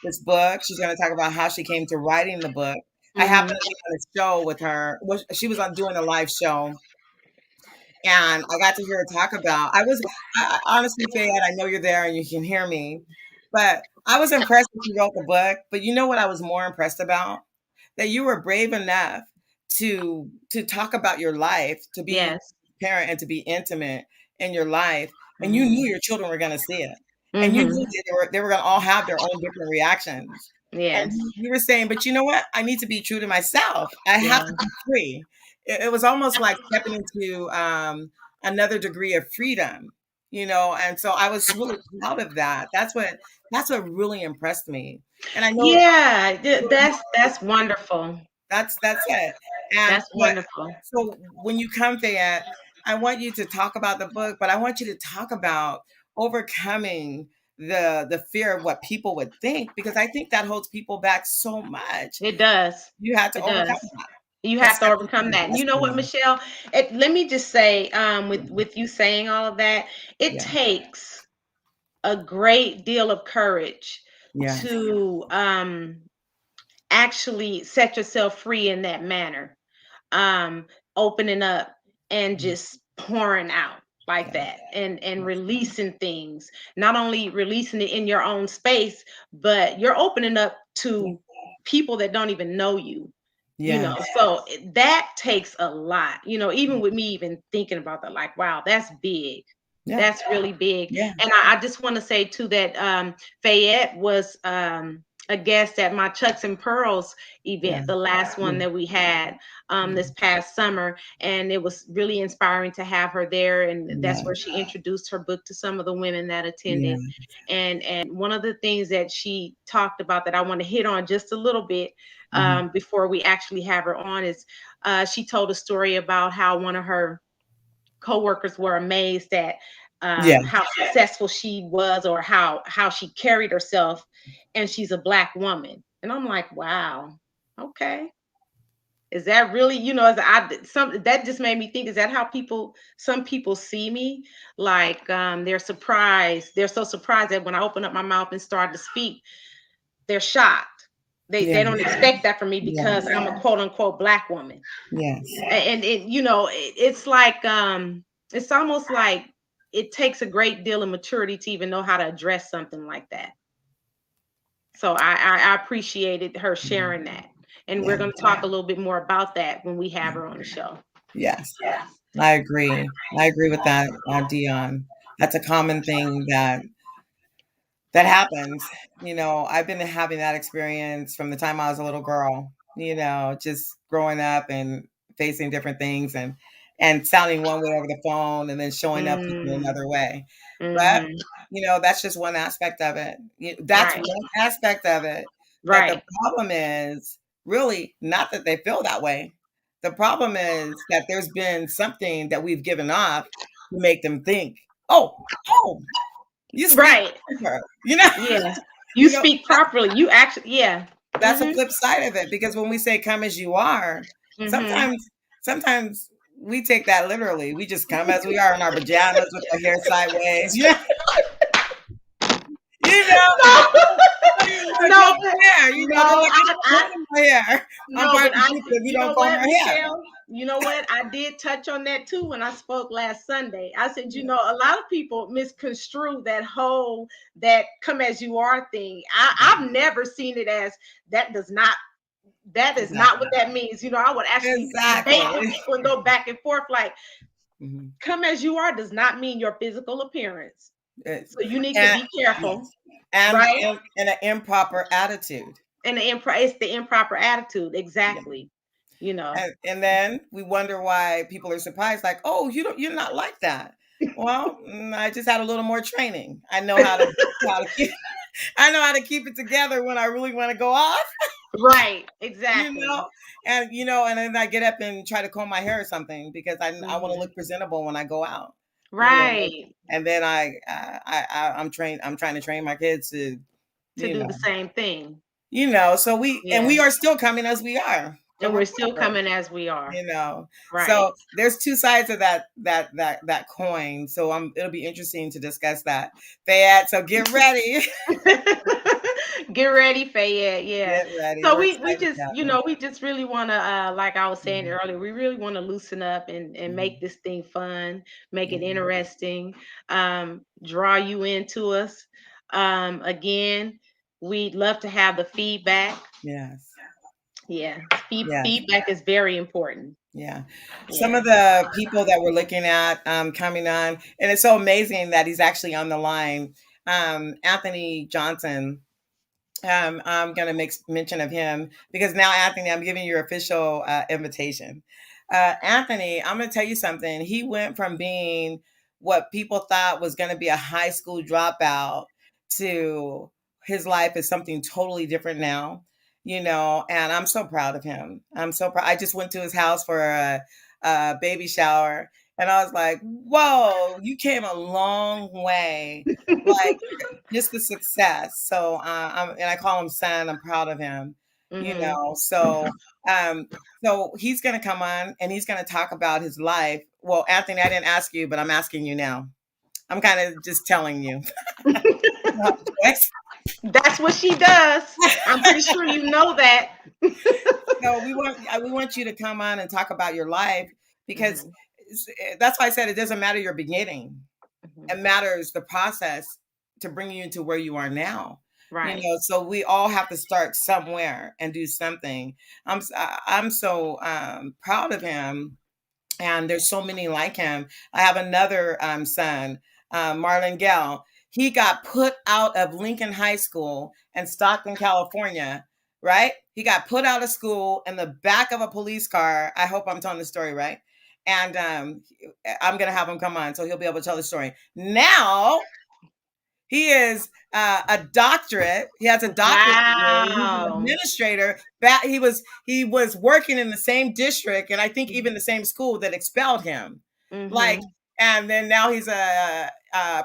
Speaker 1: this book. She's going to talk about how she came to writing the book. I happened
Speaker 2: Mhm.
Speaker 1: to be on a show with her. Well, she was on doing a live show, and I got to hear her talk about. Honestly, Fayette, I know you're there and you can hear me, but I was impressed that you wrote the book. But you know what I was more impressed about? That you were brave enough to talk about your life, to be
Speaker 2: Yes.
Speaker 1: parent and to be intimate in your life, and you
Speaker 2: Mhm.
Speaker 1: knew your children were going to see it, and you knew
Speaker 2: Mhm.
Speaker 1: that they were going to all have their own different reactions. And
Speaker 2: Yes.
Speaker 1: you were saying, but you know what? I need to be true to myself. I have
Speaker 2: Yeah.
Speaker 1: to be free. It was almost like stepping into another degree of freedom. And so I was really proud of that. That's what really impressed me. And I know
Speaker 2: Yeah. That's wonderful.
Speaker 1: that's it. And
Speaker 2: That's
Speaker 1: but
Speaker 2: wonderful.
Speaker 1: so when you come there, I want you to talk about the book, but I want you to talk about overcoming the fear of what people would think, because I think that holds people back so much.
Speaker 2: It does.
Speaker 1: You had to
Speaker 2: It
Speaker 1: overcome
Speaker 2: does.
Speaker 1: that.
Speaker 2: You
Speaker 1: That's
Speaker 2: have to
Speaker 1: something
Speaker 2: overcome
Speaker 1: to
Speaker 2: that. And
Speaker 1: invest
Speaker 2: you know what,
Speaker 1: in.
Speaker 2: Michelle? Let me just say,
Speaker 1: Yeah.
Speaker 2: with you saying all of that, it
Speaker 1: Yeah.
Speaker 2: takes a great deal of courage
Speaker 1: Yes.
Speaker 2: to actually set yourself free in that manner, um opening up and just pouring out like
Speaker 1: Yeah.
Speaker 2: that, and
Speaker 1: Yes.
Speaker 2: releasing things, not only releasing it in your own space, but you're opening up to people that don't even know you,
Speaker 1: Yes.
Speaker 2: so that takes a lot, even with me even thinking about that, like, wow, that's big.
Speaker 1: Yeah.
Speaker 2: That's really big.
Speaker 1: Yeah.
Speaker 2: And I just want to say too that Fayette was a guest at my Chucks and Pearls
Speaker 1: Yeah.
Speaker 2: event, the last one
Speaker 1: Yeah.
Speaker 2: that we had
Speaker 1: Yeah.
Speaker 2: this past summer, and it was really inspiring to have her there. And that's
Speaker 1: Yeah.
Speaker 2: where she introduced her book to some of the women that
Speaker 1: Yeah.
Speaker 2: attended. And one of the things that she talked about that I want to hit on just a little bit
Speaker 1: Mhm.
Speaker 2: before we actually have her on is she told a story about how one of her coworkers were amazed at
Speaker 1: Yeah.
Speaker 2: how successful she was, or how she carried herself, and she's a Black woman. And I'm like, wow, okay, is that really, is some that just made me think, is that how some people see me? Like, they're surprised. They're so surprised that when I open up my mouth and start to speak, they're shocked.
Speaker 1: Yeah.
Speaker 2: They don't expect that from me because
Speaker 1: Yes.
Speaker 2: I'm a quote unquote Black woman.
Speaker 1: Yes.
Speaker 2: And it's like, it's almost like it takes a great deal of maturity to even know how to address something like that. So I appreciated her
Speaker 1: Mhm.
Speaker 2: sharing that. And we're
Speaker 1: Yeah.
Speaker 2: going to talk a little bit more about that when we have her on the show.
Speaker 1: Yes. I agree. I agree with that, Dion. That's a common thing that happens. I've been having that experience from the time I was a little girl, just growing up and facing different things, and sounding one way over the phone and then showing up looking
Speaker 2: Mm,
Speaker 1: another way. But,
Speaker 2: hmm.
Speaker 1: that's just one aspect of it. That's
Speaker 2: Right.
Speaker 1: one aspect of it, that the
Speaker 2: Right.
Speaker 1: problem is really not that they feel that way. The problem is that there's been something that we've given off to make them think, oh, you speak
Speaker 2: Right.
Speaker 1: proper, you know?
Speaker 2: Yeah. You
Speaker 1: You know,
Speaker 2: speak properly. You actually, yeah.
Speaker 1: that's a
Speaker 2: Mhm.
Speaker 1: flip side of it, because when we say come as you are,
Speaker 2: Mhm.
Speaker 1: sometimes we take that literally. We just come as we are in our pajamas with our hair sideways. Yeah. You know,
Speaker 2: No.
Speaker 1: I don't even want to
Speaker 2: No,
Speaker 1: comb my hair.
Speaker 2: no,
Speaker 1: They're like, I'm not
Speaker 2: I
Speaker 1: combing my hair. I'm
Speaker 2: no,
Speaker 1: part
Speaker 2: but
Speaker 1: of the group if you
Speaker 2: you
Speaker 1: don't
Speaker 2: know
Speaker 1: comb
Speaker 2: what,
Speaker 1: our hair.
Speaker 2: Michelle? You know what? I did touch on that too when I spoke last Sunday. I said, a lot of people misconstrue that come as you are thing. I've never seen it as that does not that is not what
Speaker 1: Exactly.
Speaker 2: that means. I would actually debate with
Speaker 1: Exactly.
Speaker 2: people and go back and forth like,
Speaker 1: Mhm.
Speaker 2: come as you are does not mean your physical appearance.
Speaker 1: It's,
Speaker 2: So you need to
Speaker 1: and
Speaker 2: be careful,
Speaker 1: yes, and,
Speaker 2: right?
Speaker 1: and an improper attitude.
Speaker 2: And it's the improper attitude,
Speaker 1: Yeah.
Speaker 2: exactly. You know.
Speaker 1: And then we wonder why people are surprised, like, oh, you're not like that. Well, I just had a little more training. I know how to keep I know how to keep it together when I really want to go off,
Speaker 2: Right,
Speaker 1: you
Speaker 2: exactly.
Speaker 1: know. And then I get up and try to comb my hair or something, because I want to
Speaker 2: Mhm.
Speaker 1: look presentable when I go out. You know,
Speaker 2: Right.
Speaker 1: and then I'm trying to train my kids to,
Speaker 2: To
Speaker 1: you
Speaker 2: do the
Speaker 1: know,
Speaker 2: same thing.
Speaker 1: so we
Speaker 2: Yeah.
Speaker 1: are still coming as we are, but
Speaker 2: And
Speaker 1: we're
Speaker 2: we're still
Speaker 1: proper.
Speaker 2: coming as we are.
Speaker 1: you know
Speaker 2: Right.
Speaker 1: so there's two sides of that coin, so it'll be interesting to discuss that, Fayette, so get ready.
Speaker 2: Get ready, Fayette. Yeah.
Speaker 1: Get ready,
Speaker 2: So
Speaker 1: we're
Speaker 2: we
Speaker 1: excited to
Speaker 2: just,
Speaker 1: have her.
Speaker 2: we just really want to, like I was saying
Speaker 1: Mhm,
Speaker 2: earlier, we really want to loosen up and make
Speaker 1: mhm.
Speaker 2: this thing fun, make
Speaker 1: Yeah,
Speaker 2: it interesting, draw you into us. Again, we'd love to have the feedback.
Speaker 1: yes,
Speaker 2: Yeah.
Speaker 1: yes,
Speaker 2: Feedback is very important.
Speaker 1: yeah. Some
Speaker 2: Yeah.
Speaker 1: of the people that we're looking at coming on, and it's so amazing that he's actually on the line. Anthony Johnson, I'm going to make mention of him, because now, Anthony, I'm giving you your official invitation. Anthony, I'm going to tell you something. He went from being what people thought was going to be a high school dropout to his life is something totally different now, and I'm so proud of him. I'm so proud. I just went to his house for a baby shower, And I was like, whoa, you came a long way. Like just the success. So, and I call him son. I'm proud of him, you
Speaker 2: Mhm.
Speaker 1: know. Um, so he's going to come on and he's going to talk about his life. Well, Anthony, I didn't ask you, but I'm asking you now. I'm kind of just telling you.
Speaker 2: That's what she does. I'm pretty sure you know that.
Speaker 1: So we want you to come on and talk about your life because
Speaker 2: Mhm.
Speaker 1: that's why I said it doesn't matter your beginning.
Speaker 2: Mhm.
Speaker 1: It matters the process to bring you to where you are now. You
Speaker 2: Right.
Speaker 1: know, so we all have to start somewhere and do something. I'm so proud of him, and there's so many like him. I have another son, Marlon Gell. He got put out of Lincoln High School in Stockton, California. Right? He got put out of school in the back of a police car. I hope I'm telling the story right. And I'm gonna have him come on, so he'll be able to tell the story. Now he is a doctorate. He has a doctorate degree. He's an
Speaker 2: Wow.
Speaker 1: administrator. He was working in the same district, and I think even the same school that expelled him. Like,
Speaker 2: Mhm.
Speaker 1: and then now he's a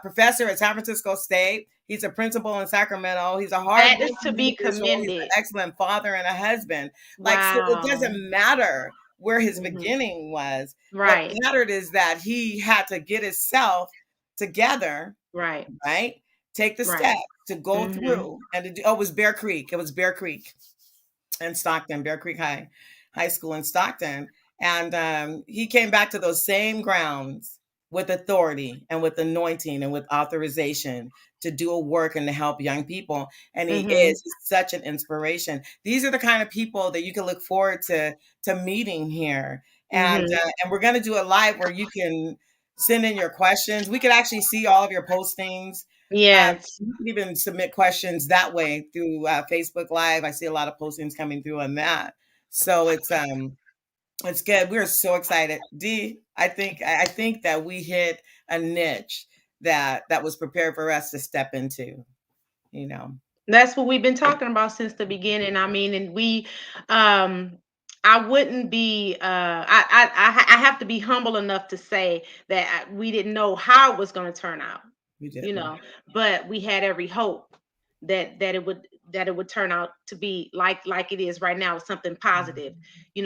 Speaker 1: professor at San Francisco State. He's a principal in Sacramento. He's a
Speaker 2: That is
Speaker 1: hardworking
Speaker 2: to be
Speaker 1: individual. He's
Speaker 2: commended.
Speaker 1: an excellent father and a husband. Like, so it
Speaker 2: Wow.
Speaker 1: doesn't matter where his
Speaker 2: Mhm.
Speaker 1: beginning was. What
Speaker 2: Right.
Speaker 1: mattered is that he had to get himself together,
Speaker 2: Right.
Speaker 1: right? Take the
Speaker 2: Right.
Speaker 1: steps to go
Speaker 2: Mhm.
Speaker 1: through and to do. Oh, it was Bear Creek. It was Bear Creek in Stockton, Bear Creek High School in Stockton. And he came back to those same grounds with authority and with anointing and with authorization to do a work and to help young people. And he
Speaker 2: Mhm.
Speaker 1: is He's such an inspiration. These are the kind of people that you can look forward to meeting here.
Speaker 2: Mhm.
Speaker 1: And we're going to do a live where you can send in your questions. We could actually see all of your postings.
Speaker 2: Yes.
Speaker 1: You can even submit questions that way through Facebook Live. I see a lot of postings coming through on that. So it's good. We're so excited. D, I think that we hit a niche that was prepared for us to step into, you know.
Speaker 2: That's what we've been talking about since the beginning. I mean, and um, I wouldn't be, I have to be humble enough to say that we didn't know how it was going to turn out,
Speaker 1: We
Speaker 2: you
Speaker 1: didn't.
Speaker 2: know, but we had every hope that it would turn out to be like it is right now, something positive,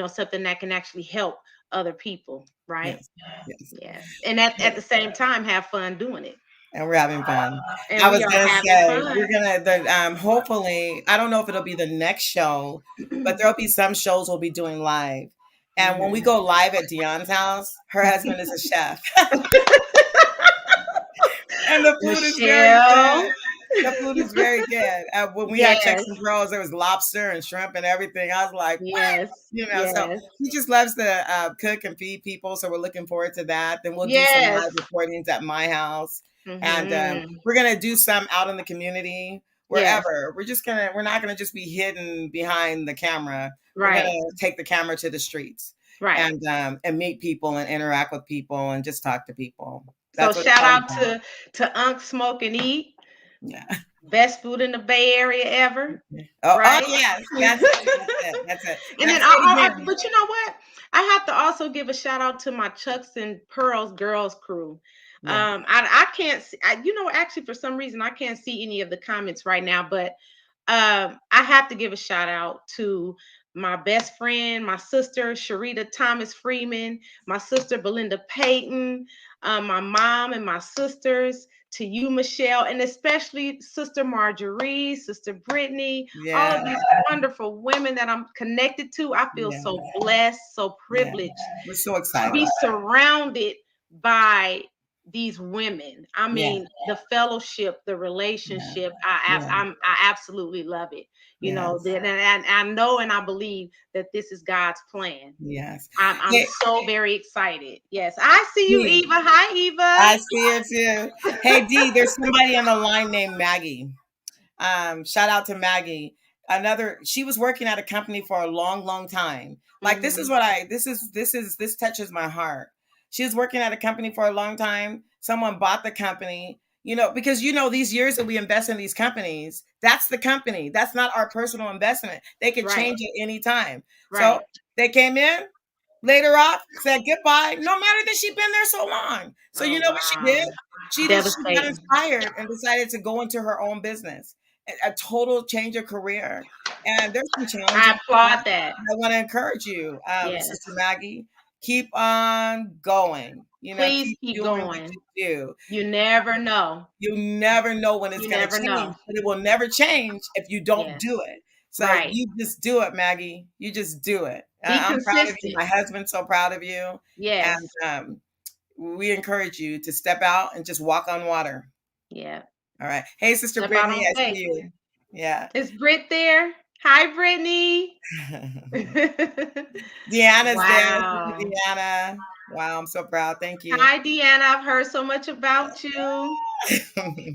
Speaker 2: something that can actually help other people, right?
Speaker 1: Yes. Yes.
Speaker 2: Yes, and at the same time, have fun doing it,
Speaker 1: And we're having fun.
Speaker 2: and
Speaker 1: I
Speaker 2: we
Speaker 1: was
Speaker 2: are
Speaker 1: gonna
Speaker 2: having
Speaker 1: say
Speaker 2: fun.
Speaker 1: we're gonna hopefully, I don't know if it'll be the next show, but there'll be some shows we'll be doing live. And when we
Speaker 2: Mhm.
Speaker 1: go live at Dion's house, her husband is a chef. And the food is very
Speaker 2: Michelle.
Speaker 1: good. The food is very good. When we had
Speaker 2: Yes,
Speaker 1: Checks and Bros, there was lobster and shrimp and everything. I was like, "What?"
Speaker 2: yes,
Speaker 1: So
Speaker 2: yes,
Speaker 1: he just loves to cook and feed people. So we're looking forward to that. Then we'll do some
Speaker 2: yes.
Speaker 1: live recordings at my house, and
Speaker 2: Mhm.
Speaker 1: we're gonna do some out in the community,
Speaker 2: Yes,
Speaker 1: wherever. We're not gonna just be hidden behind the camera. We're
Speaker 2: right,
Speaker 1: gonna take the camera to the streets
Speaker 2: right.
Speaker 1: and meet people and interact with people and just talk to people.
Speaker 2: So
Speaker 1: That's what it's
Speaker 2: shout
Speaker 1: all
Speaker 2: out
Speaker 1: about.
Speaker 2: to Unc Smoke and Eat,
Speaker 1: Yeah.
Speaker 2: best food in the Bay Area ever,
Speaker 1: Oh,
Speaker 2: right?
Speaker 1: yes,
Speaker 2: And
Speaker 1: that's it. Now
Speaker 2: then,
Speaker 1: say it again.
Speaker 2: but you know what? I have to also give a shout out to my Chucks and Pearls girls crew.
Speaker 1: Yeah,
Speaker 2: I can't see, actually for some reason I can't see any of the comments right now, but I have to give a shout out to my best friend, my sister, Sharita Thomas Freeman, my sister, Belinda Payton, my mom and my sisters, to you, Michelle, and especially Sister Marjorie, Sister Brittany, all of
Speaker 1: yeah,
Speaker 2: these wonderful women that I'm connected to. I feel
Speaker 1: yeah,
Speaker 2: so blessed, so
Speaker 1: yeah.
Speaker 2: privileged
Speaker 1: We're so
Speaker 2: to be
Speaker 1: excited.
Speaker 2: surrounded by these women. I
Speaker 1: Yeah,
Speaker 2: mean, the fellowship, the
Speaker 1: yeah,
Speaker 2: relationship.
Speaker 1: yeah,
Speaker 2: I absolutely love it.
Speaker 1: yes,
Speaker 2: And I know and I believe that this is God's plan.
Speaker 1: yes.
Speaker 2: I'm
Speaker 1: Hey,
Speaker 2: so very excited. Yes, I see you,
Speaker 1: D,
Speaker 2: Eva. Hi, Eva.
Speaker 1: I see her too. Hey, D, there's somebody on the line named Maggie. Shout out to Maggie. She was working at a company for a long, long time. Like this is
Speaker 2: Hmm.
Speaker 1: what this touches my heart. She was working at a company for a long time. Someone bought the company, because these years that we invest in these companies, that's the company. That's not our personal investment. They could
Speaker 2: Right,
Speaker 1: change it anytime. So
Speaker 2: right.
Speaker 1: they came in, laid her off, said goodbye, no matter that she'd been there so long. So you
Speaker 2: Oh,
Speaker 1: know what she
Speaker 2: wow.
Speaker 1: did? She got
Speaker 2: Devastating.
Speaker 1: inspired and decided to go into her own business, a total change of career. And there's some challenges
Speaker 2: I
Speaker 1: with that.
Speaker 2: applaud that.
Speaker 1: I want to encourage you,
Speaker 2: Yes.
Speaker 1: Sister Maggie, keep on going.
Speaker 2: Please
Speaker 1: Keep
Speaker 2: keep
Speaker 1: doing what
Speaker 2: going.
Speaker 1: you do.
Speaker 2: You never know.
Speaker 1: You never know when it's
Speaker 2: You
Speaker 1: going to
Speaker 2: never
Speaker 1: change,
Speaker 2: know.
Speaker 1: but it will never change if you don't
Speaker 2: Yes.
Speaker 1: do it. So
Speaker 2: Right.
Speaker 1: you just do it, Maggie. You just do it.
Speaker 2: Be
Speaker 1: I'm proud of you.
Speaker 2: consistent.
Speaker 1: My husband's so proud of you. And
Speaker 2: Yes.
Speaker 1: we encourage you to step out and just walk on water.
Speaker 2: Yeah.
Speaker 1: All right. Hey, Sister
Speaker 2: Step out
Speaker 1: Brittany,
Speaker 2: on
Speaker 1: I see
Speaker 2: faith.
Speaker 1: you. Yeah.
Speaker 2: Is Britt there? Hi, Brittany.
Speaker 1: Deanna's there. Sister
Speaker 2: Wow.
Speaker 1: Deanna. Wow, I'm so proud. Thank you.
Speaker 2: Hi, Deanna. I've heard so much about you.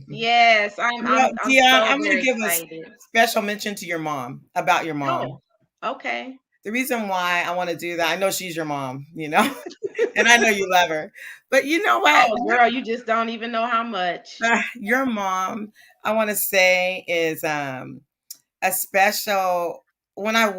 Speaker 2: Yes, I'm
Speaker 1: Deanna,
Speaker 2: so
Speaker 1: I'm going to
Speaker 2: very
Speaker 1: give a
Speaker 2: excited.
Speaker 1: special mention to your mom, about your mom.
Speaker 2: Oh, okay.
Speaker 1: The reason why I want to do that, I know she's your mom, and I know you love her. But you know what?
Speaker 2: Oh, girl, you just don't even know how much.
Speaker 1: Your mom, I want to say, is a special. When um,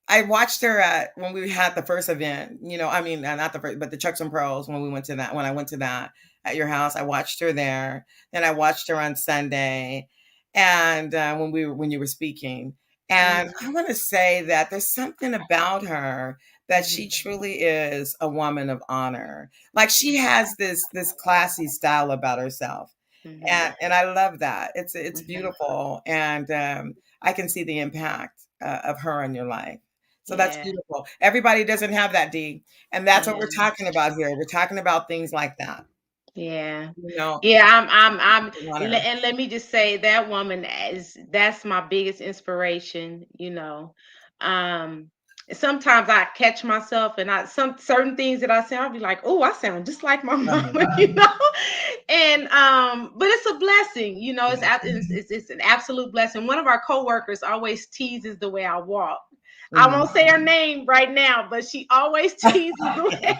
Speaker 1: I watched her at when we had the first event. I mean, not the first, but the Chucks and Pearls when we went to that. When I went to that at your house, I watched her there. Then I watched her on Sunday, and when you were speaking, and
Speaker 2: Mhm,
Speaker 1: I want to say that there's something about her that she
Speaker 2: mhm,
Speaker 1: truly is a woman of honor. Like she has this classy style about herself,
Speaker 2: mhm,
Speaker 1: and I love that. It's
Speaker 2: mhm.
Speaker 1: beautiful, and I can see the impact of her in your life. So that's
Speaker 2: Yeah,
Speaker 1: beautiful. Everybody doesn't have that, D, and that's what
Speaker 2: yeah,
Speaker 1: we're talking about here. We're talking about things like that.
Speaker 2: yeah,
Speaker 1: You know,
Speaker 2: yeah. I'm.
Speaker 1: honor.
Speaker 2: And let me just say that woman that's my biggest inspiration. Um, sometimes I catch myself and some certain things that I say, I'll be like, oh, I sound just like my mama,
Speaker 1: Uh-huh.
Speaker 2: And but it's a blessing.
Speaker 1: Yeah.
Speaker 2: It's an absolute blessing. One of our coworkers always teases the way I walk. I
Speaker 1: Mhm.
Speaker 2: won't say her name right now, but she always teases the way.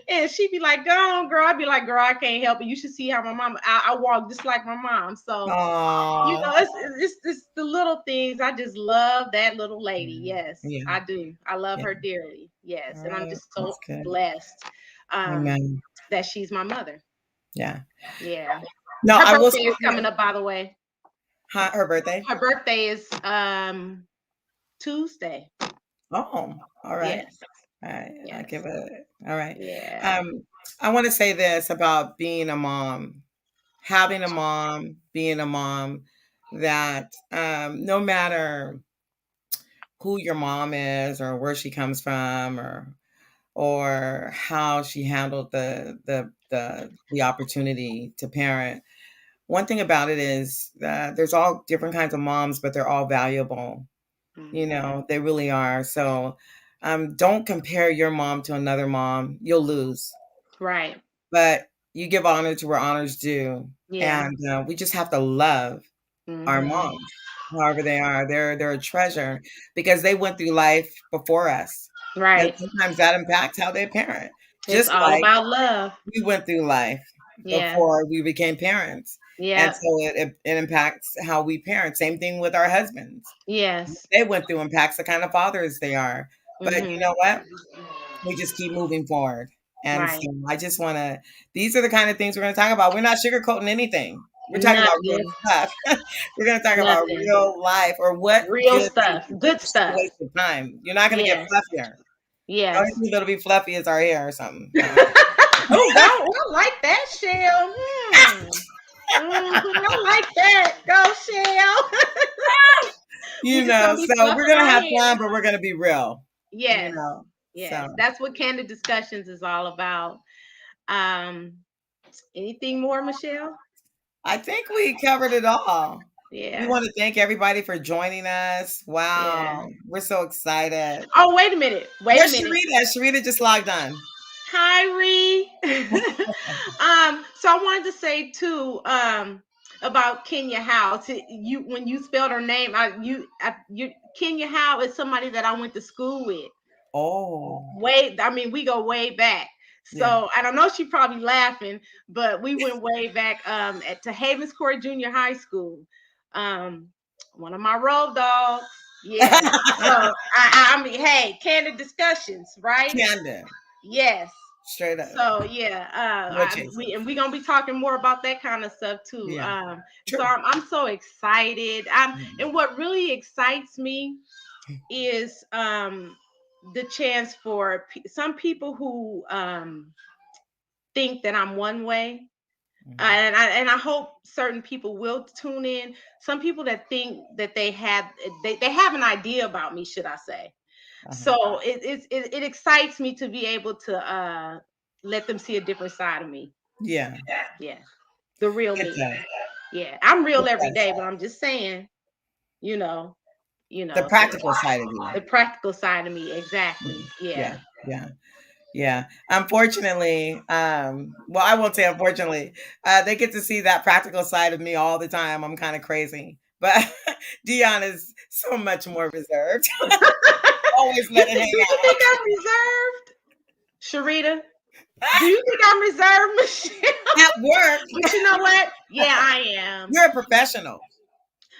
Speaker 2: And she'd be like, "Go on, girl." I'd be like, "Girl, I can't help it. You should see how my mom. I walk just like my mom." So
Speaker 1: Aw.
Speaker 2: it's the little things. I just love that little lady.
Speaker 1: Yeah.
Speaker 2: Yes,
Speaker 1: Yeah.
Speaker 2: I do. I love
Speaker 1: Yeah.
Speaker 2: her dearly. Yes,
Speaker 1: All
Speaker 2: and I'm
Speaker 1: right.
Speaker 2: just so
Speaker 1: That's good.
Speaker 2: blessed um,
Speaker 1: Amen.
Speaker 2: that she's my mother.
Speaker 1: Yeah.
Speaker 2: Yeah,
Speaker 1: No,
Speaker 2: her
Speaker 1: I will
Speaker 2: birthday
Speaker 1: say
Speaker 2: is coming
Speaker 1: this.
Speaker 2: up, by the way.
Speaker 1: Her birthday.
Speaker 2: Her birthday is Tuesday.
Speaker 1: Oh, all right.
Speaker 2: Yes,
Speaker 1: All right. I'll
Speaker 2: yes,
Speaker 1: give it. All right.
Speaker 2: yeah.
Speaker 1: Um, I want to say this about being a mom, having a mom, being a mom, that no matter who your mom is or where she comes from or how she handled the opportunity to parent, one thing about it is that there's all different kinds of moms, but they're all valuable.
Speaker 2: Hmm.
Speaker 1: They really are. So don't compare your mom to another mom. You'll lose.
Speaker 2: Right.
Speaker 1: But you give honor to where honor's due.
Speaker 2: Yeah.
Speaker 1: And we just have to love our
Speaker 2: Hmm.
Speaker 1: moms, however they are. They're a treasure because they went through life before us. And
Speaker 2: Right.
Speaker 1: sometimes that impacts how they parent.
Speaker 2: It's
Speaker 1: Just
Speaker 2: all
Speaker 1: like
Speaker 2: about love.
Speaker 1: we went through life
Speaker 2: Yeah.
Speaker 1: before we became parents. And
Speaker 2: Yep.
Speaker 1: so it impacts how we parent. Same thing with our husbands.
Speaker 2: Yes.
Speaker 1: They went through impacts the kind of fathers they are. But you
Speaker 2: Hmm.
Speaker 1: know what? We just keep moving forward. And so
Speaker 2: Right.
Speaker 1: I just want to, these are the kind of things we're going to talk about. We're not sugarcoating anything. We're talking about real
Speaker 2: Nothing.
Speaker 1: stuff. We're going to talk about
Speaker 2: Nothing.
Speaker 1: real life or what
Speaker 2: Real
Speaker 1: good things.
Speaker 2: stuff. Good
Speaker 1: It's just a
Speaker 2: stuff.
Speaker 1: waste of time. You're not going to get
Speaker 2: Yes.
Speaker 1: fluffier. The only
Speaker 2: Yes.
Speaker 1: thing that'll be fluffy is our hair or something.
Speaker 2: Oh, go. I like that, Shell. I like that. Go, Shell. We just gonna be
Speaker 1: So we're
Speaker 2: fluffing
Speaker 1: going to
Speaker 2: our
Speaker 1: have
Speaker 2: hair.
Speaker 1: fun, but we're going to be real, you
Speaker 2: Yes.
Speaker 1: know.
Speaker 2: Yes.
Speaker 1: So
Speaker 2: That's what Candid Discussions is all about. Um, anything more, Michelle?
Speaker 1: I think we covered it all. We
Speaker 2: Yeah.
Speaker 1: want to thank everybody for joining us.
Speaker 2: Yeah.
Speaker 1: Wow. We're so excited.
Speaker 2: Oh, wait a minute. Wait a
Speaker 1: Where's
Speaker 2: minute.
Speaker 1: Sharita? Sharita just logged on.
Speaker 2: Hi, Ree. So I wanted to say too, about Kenya Howe. You when you spelled her name, Kenya Howe is somebody that I went to school with.
Speaker 1: Oh,
Speaker 2: I mean, we go way back.
Speaker 1: yeah.
Speaker 2: So, and I know she probably laughing, but we went way back to Havens Court Junior High School. Um, one of my road dogs. Yeah. So I mean, hey, candid discussions, right?
Speaker 1: Candid.
Speaker 2: Yes.
Speaker 1: Straight up.
Speaker 2: So yeah,
Speaker 1: No chaser.
Speaker 2: we gonna be talking more about that kind of stuff too.
Speaker 1: Yeah.
Speaker 2: So
Speaker 1: True.
Speaker 2: I'm so excited. And what really excites me is the chance for some people who think that I'm one way.
Speaker 1: Mhm.
Speaker 2: And I hope certain people will tune in. Some people that think that they have an idea about me, should I say?
Speaker 1: Uh-huh.
Speaker 2: So it excites me to be able to let them see a different side of me.
Speaker 1: Yeah.
Speaker 2: Yeah, the real
Speaker 1: It
Speaker 2: me.
Speaker 1: does.
Speaker 2: Yeah, I'm real
Speaker 1: It
Speaker 2: every
Speaker 1: does.
Speaker 2: day, but I'm just saying, you know,
Speaker 1: The
Speaker 2: so
Speaker 1: practical side of you.
Speaker 2: the practical side of me, exactly.
Speaker 1: Yeah.
Speaker 2: Yeah.
Speaker 1: Yeah. Yeah. Unfortunately, well, I won't say unfortunately, they get to see that practical side of me all the time. I'm kind of crazy. But Dion is so much more reserved. Always let it
Speaker 2: Do
Speaker 1: hang
Speaker 2: you think I'm reserved, Sharita? Do you think I'm reserved, Michelle?
Speaker 1: out. At work,
Speaker 2: But you know what? Yeah, I am.
Speaker 1: you're a professional.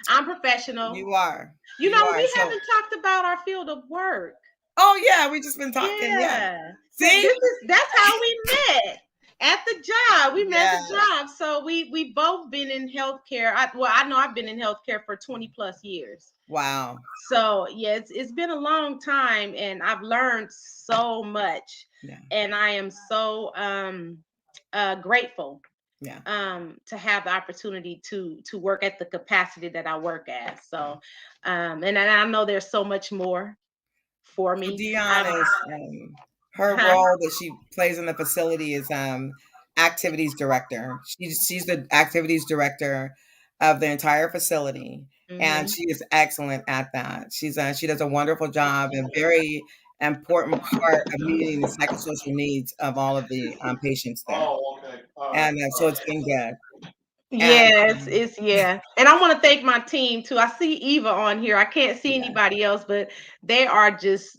Speaker 2: I'm professional.
Speaker 1: You are.
Speaker 2: You
Speaker 1: You
Speaker 2: know,
Speaker 1: are.
Speaker 2: we
Speaker 1: So,
Speaker 2: haven't talked about our field of work.
Speaker 1: oh yeah, we just been talking. Yeah.
Speaker 2: Yeah. So
Speaker 1: See?
Speaker 2: that's how we met at the job. We met at
Speaker 1: Yeah.
Speaker 2: the job. So we both been in healthcare. I know I've been in healthcare for 20 plus years.
Speaker 1: Wow.
Speaker 2: So yeah, it's been a long time and I've learned so much.
Speaker 1: Yeah.
Speaker 2: And I am so grateful
Speaker 1: Yeah.
Speaker 2: to have the opportunity to work at the capacity that I work at. So and I know there's so much more for
Speaker 1: So
Speaker 2: me.
Speaker 1: Dion is her
Speaker 2: Huh?
Speaker 1: role that she plays in the facility is activities director. She's the activities director of the entire facility, and
Speaker 2: Hmm.
Speaker 1: she is excellent at that. She does a wonderful job and very important part of meeting the psychosocial needs of all of the patients there.
Speaker 3: Oh, okay. All right.
Speaker 1: And
Speaker 3: All
Speaker 1: so
Speaker 3: right.
Speaker 1: it's been good. And
Speaker 2: Yeah, it's yeah. And I want to thank my team too. I see Eva on here. I can't see
Speaker 1: yeah,
Speaker 2: anybody else, but they are just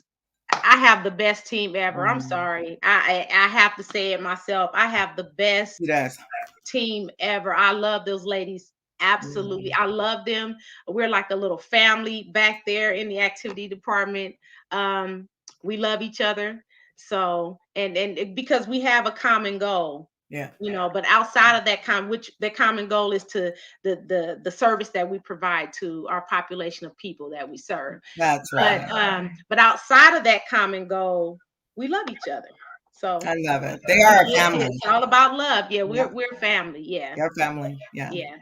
Speaker 2: I have the best team ever. I'm
Speaker 1: mhm,
Speaker 2: sorry. I have to say it myself. I have the best
Speaker 1: she does.
Speaker 2: team ever. I love those ladies. Absolutely.
Speaker 1: Yeah,
Speaker 2: I love them. We're like a little family back there in the activity department. Um, we love each other. So, because we have a common goal,
Speaker 1: yeah,
Speaker 2: but outside of that which the common goal is to the service that we provide to our population of people that we serve.
Speaker 1: that's
Speaker 2: But
Speaker 1: right.
Speaker 2: but outside of that common goal, we love each other. So
Speaker 1: I love it. They are a family.
Speaker 2: it's all about love. Yeah,
Speaker 1: Yeah,
Speaker 2: we're family. Yeah.
Speaker 1: your family. Yeah.
Speaker 2: Yeah.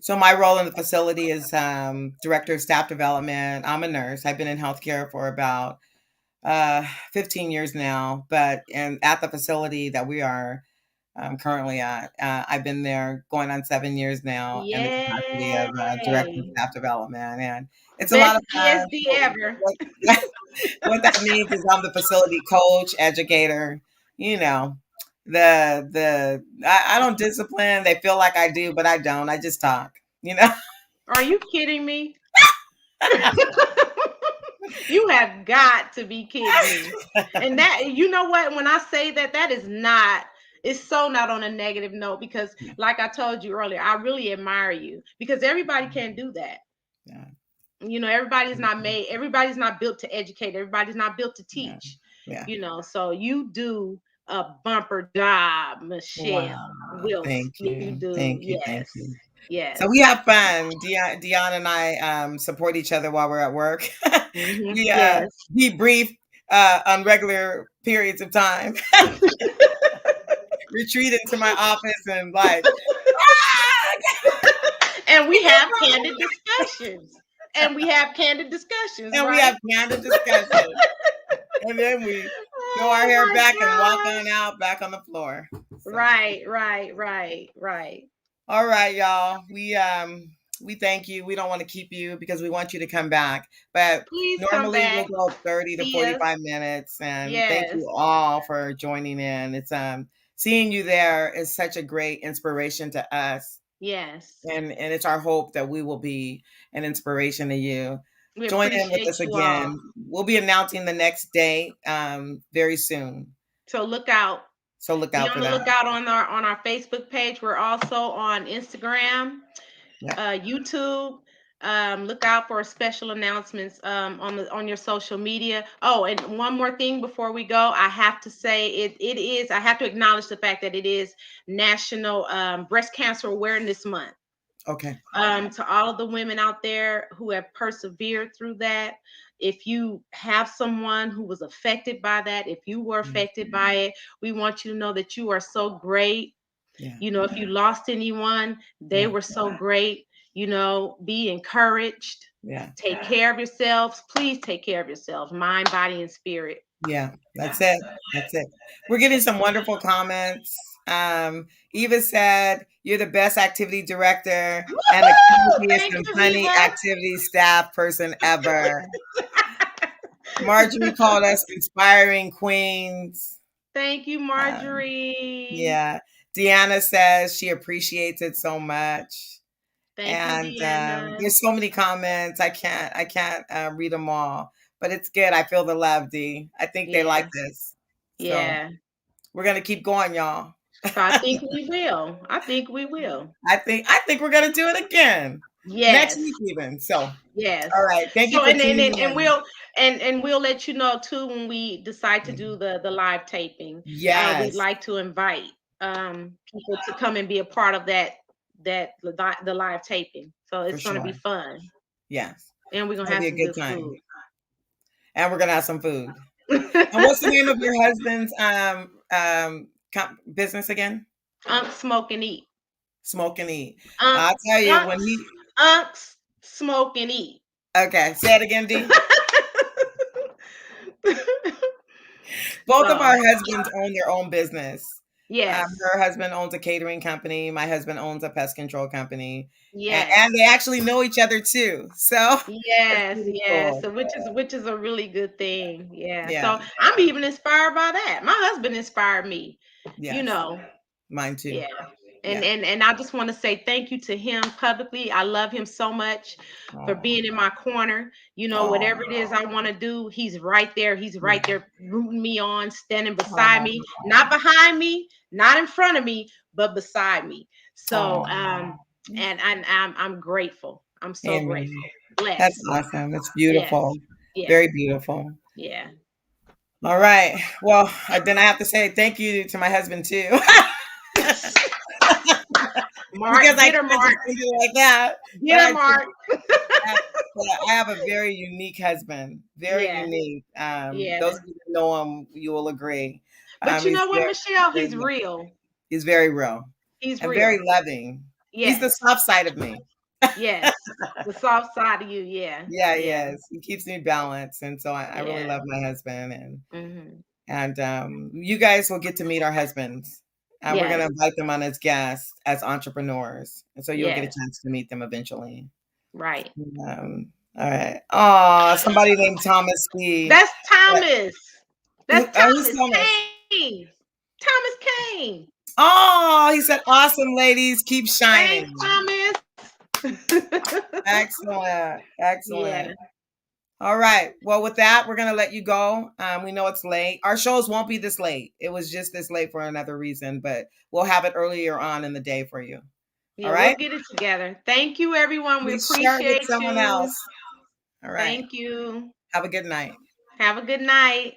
Speaker 1: So my role in the facility is director of staff development. I'm a nurse. I've been in healthcare for about 15 years now, but at the facility that we are currently at, I've been there going on 7 years now in the capacity of director of
Speaker 2: Yay.
Speaker 1: staff development, and it's a lot
Speaker 2: Best
Speaker 1: of fun.
Speaker 2: DSD ever.
Speaker 1: What, what that means is I'm the facility coach, educator. You know, I don't discipline. They feel like I do, but I don't. I just talk. You know.
Speaker 2: Are you kidding me? You have got to be kidding me. And that, you know what, when I say that, that is not, it's so not on a negative note because, like I told you earlier, I really admire you because everybody can't do that.
Speaker 1: Yeah.
Speaker 2: Everybody's not built to educate, everybody's not built to
Speaker 1: Yeah.
Speaker 2: teach,
Speaker 1: Yeah.
Speaker 2: so you do a bumper job, Michelle
Speaker 1: Wow.
Speaker 2: Wilson.
Speaker 1: Thank
Speaker 2: You
Speaker 1: you.
Speaker 2: do.
Speaker 1: Thank you. Thank
Speaker 2: Yes.
Speaker 1: you. So
Speaker 2: Yes.
Speaker 1: we have fun. Dion and I support each other while we're at work. We
Speaker 2: Yes.
Speaker 1: debrief on regular periods of time. Retreat into my office and like,
Speaker 2: And we have candid discussions. And we have candid discussions,
Speaker 1: and we
Speaker 2: right?
Speaker 1: have candid discussion. And then we throw our
Speaker 2: Oh
Speaker 1: hair
Speaker 2: my
Speaker 1: back and walk on
Speaker 2: gosh.
Speaker 1: out back on the floor. So.
Speaker 2: Right.
Speaker 1: All right, y'all. We thank you. We don't want to keep you because we want you to come back. But
Speaker 2: Please come
Speaker 1: normally we'll
Speaker 2: back.
Speaker 1: go 30 to
Speaker 2: See us.
Speaker 1: 45 minutes. And thank
Speaker 2: Yes.
Speaker 1: you all for joining in. It's seeing you there is such a great inspiration to us.
Speaker 2: Yes.
Speaker 1: And it's our hope that we will be an inspiration to you.
Speaker 2: We
Speaker 1: Join in with
Speaker 2: appreciate
Speaker 1: us
Speaker 2: you all.
Speaker 1: again. We'll be announcing the next date very soon.
Speaker 2: So look out.
Speaker 1: So look
Speaker 2: Be
Speaker 1: out
Speaker 2: on
Speaker 1: for
Speaker 2: the
Speaker 1: that.
Speaker 2: lookout on our Facebook page. We're also on Instagram,
Speaker 1: Yeah.
Speaker 2: YouTube. Look out for special announcements on your social media. Oh, and one more thing before we go, I have to say it is. I have to acknowledge the fact that it is National Breast Cancer Awareness Month.
Speaker 1: Okay.
Speaker 2: To all of the women out there who have persevered through that, if you have someone who was affected by that, if you were
Speaker 1: Mm.
Speaker 2: affected by it, we want you to know that you are so great.
Speaker 1: Yeah.
Speaker 2: If you lost anyone, they
Speaker 1: Yeah.
Speaker 2: were so great. Be encouraged.
Speaker 1: Yeah.
Speaker 2: Take care of yourselves. Please take care of yourselves, mind, body, and spirit.
Speaker 1: Yeah. That's it. That's it. We're getting some wonderful comments. Eva said, "You're the best activity director and the
Speaker 2: Woo!
Speaker 1: craziest
Speaker 2: Thank
Speaker 1: and
Speaker 2: you,
Speaker 1: funny
Speaker 2: Eva.
Speaker 1: activity staff person ever." Marjorie called us inspiring queens.
Speaker 2: Thank you,
Speaker 1: Um,
Speaker 2: Marjorie.
Speaker 1: yeah. Deanna says she appreciates it so much.
Speaker 2: Thank you,
Speaker 1: And
Speaker 2: Deanna.
Speaker 1: there's so many comments. I can't read them all, but it's good. I feel the love, D. I think they like
Speaker 2: Yeah,
Speaker 1: this. So
Speaker 2: yeah.
Speaker 1: we're gonna keep going, y'all.
Speaker 2: So I think we will. I think we will.
Speaker 1: I think we're gonna do it again next
Speaker 2: Yes.
Speaker 1: week even. So
Speaker 2: Yes.
Speaker 1: all right. Thank you
Speaker 2: So
Speaker 1: for
Speaker 2: and
Speaker 1: tuning
Speaker 2: and
Speaker 1: in.
Speaker 2: we'll let you know too when we decide to do the live taping. We'd
Speaker 1: Yes,
Speaker 2: like to invite people to come and be a part of the live taping. So
Speaker 1: for
Speaker 2: it's going to be
Speaker 1: sure.
Speaker 2: fun,
Speaker 1: Yes.
Speaker 2: and we're
Speaker 1: It's
Speaker 2: going to
Speaker 1: gonna
Speaker 2: have
Speaker 1: be a
Speaker 2: some
Speaker 1: good
Speaker 2: good
Speaker 1: time.
Speaker 2: food.
Speaker 1: And we're gonna have some food. And what's the name of your husband's business again?
Speaker 2: Smoke and eat.
Speaker 1: Smoke and eat.
Speaker 2: Unks,
Speaker 1: I'll tell you when
Speaker 2: unks,
Speaker 1: he
Speaker 2: unks, smoke and eat.
Speaker 1: okay, say it again, D. Both of
Speaker 2: So
Speaker 1: our husbands own their own business.
Speaker 2: yes,
Speaker 1: Her husband owns a catering company. My husband owns a pest control company,
Speaker 2: yes.
Speaker 1: and they actually know each other too. So it's
Speaker 2: Yes,
Speaker 1: pretty
Speaker 2: yes.
Speaker 1: cool.
Speaker 2: So which is a really good thing. Yeah.
Speaker 1: Yeah.
Speaker 2: So I'm even inspired by that. My husband inspired me. You
Speaker 1: Yes.
Speaker 2: know.
Speaker 1: Mine too.
Speaker 2: Yeah. And
Speaker 1: Yeah.
Speaker 2: and and I just want to say thank you to him publicly. I love him so much for
Speaker 1: Oh.
Speaker 2: being in my corner.
Speaker 1: Oh.
Speaker 2: Whatever it is I want to do, he's right there. He's
Speaker 1: Yeah.
Speaker 2: right there rooting me on, standing beside
Speaker 1: Oh.
Speaker 2: me, not behind me, not in front of me, but beside me. So
Speaker 1: Oh.
Speaker 2: and I'm grateful. I'm so
Speaker 1: Amen.
Speaker 2: grateful.
Speaker 1: That's
Speaker 2: Blessed.
Speaker 1: awesome. It's
Speaker 2: Yes.
Speaker 1: beautiful.
Speaker 2: Yeah.
Speaker 1: Very beautiful.
Speaker 2: Yeah.
Speaker 1: All right. Well, then I have to say thank you to my husband too. Because
Speaker 2: Mark,
Speaker 1: I
Speaker 2: get her,
Speaker 1: can't
Speaker 2: Mark.
Speaker 1: just leave it like that. But
Speaker 2: Get her, Mark.
Speaker 1: I I have a very unique husband. Very
Speaker 2: Yeah.
Speaker 1: unique. Those
Speaker 2: Yeah.
Speaker 1: of you who know him, you will agree.
Speaker 2: But you
Speaker 1: He's
Speaker 2: know what,
Speaker 1: very,
Speaker 2: Michelle?
Speaker 1: very,
Speaker 2: He's real.
Speaker 1: he's very real
Speaker 2: He's
Speaker 1: and very
Speaker 2: real.
Speaker 1: loving. He's the
Speaker 2: Yes.
Speaker 1: soft side of me.
Speaker 2: Yes. The soft side of you. Yeah.
Speaker 1: Yeah, he
Speaker 2: Yeah.
Speaker 1: is. He keeps me balanced, and so I really
Speaker 2: Yeah.
Speaker 1: love my husband,
Speaker 2: Hmm.
Speaker 1: and you guys will get to meet our husbands. We're
Speaker 2: Yes.
Speaker 1: gonna invite them on as guests, as entrepreneurs, and so you'll get a
Speaker 2: Yes.
Speaker 1: chance to meet them eventually.
Speaker 2: Right.
Speaker 1: All right. Oh, somebody named Thomas C.
Speaker 2: That's Thomas. That's
Speaker 1: Who's
Speaker 2: Thomas
Speaker 1: Thomas?
Speaker 2: Kane. Thomas Kane.
Speaker 1: Oh, he said, "Awesome, ladies, keep
Speaker 2: Thanks,
Speaker 1: shining."
Speaker 2: Thomas.
Speaker 1: Excellent,
Speaker 2: Yeah.
Speaker 1: excellent. All right. Well, with that, we're gonna let you go. We know it's late. Our shows won't be this late. It was just this late for another reason, but we'll have it earlier on in the day for you. All
Speaker 2: Yeah, we'll
Speaker 1: right.
Speaker 2: get it together. Thank you, everyone. We
Speaker 1: Please share it with
Speaker 2: appreciate
Speaker 1: someone
Speaker 2: you.
Speaker 1: else. All right.
Speaker 2: Thank you.
Speaker 1: Have a good night.
Speaker 2: Have a good night.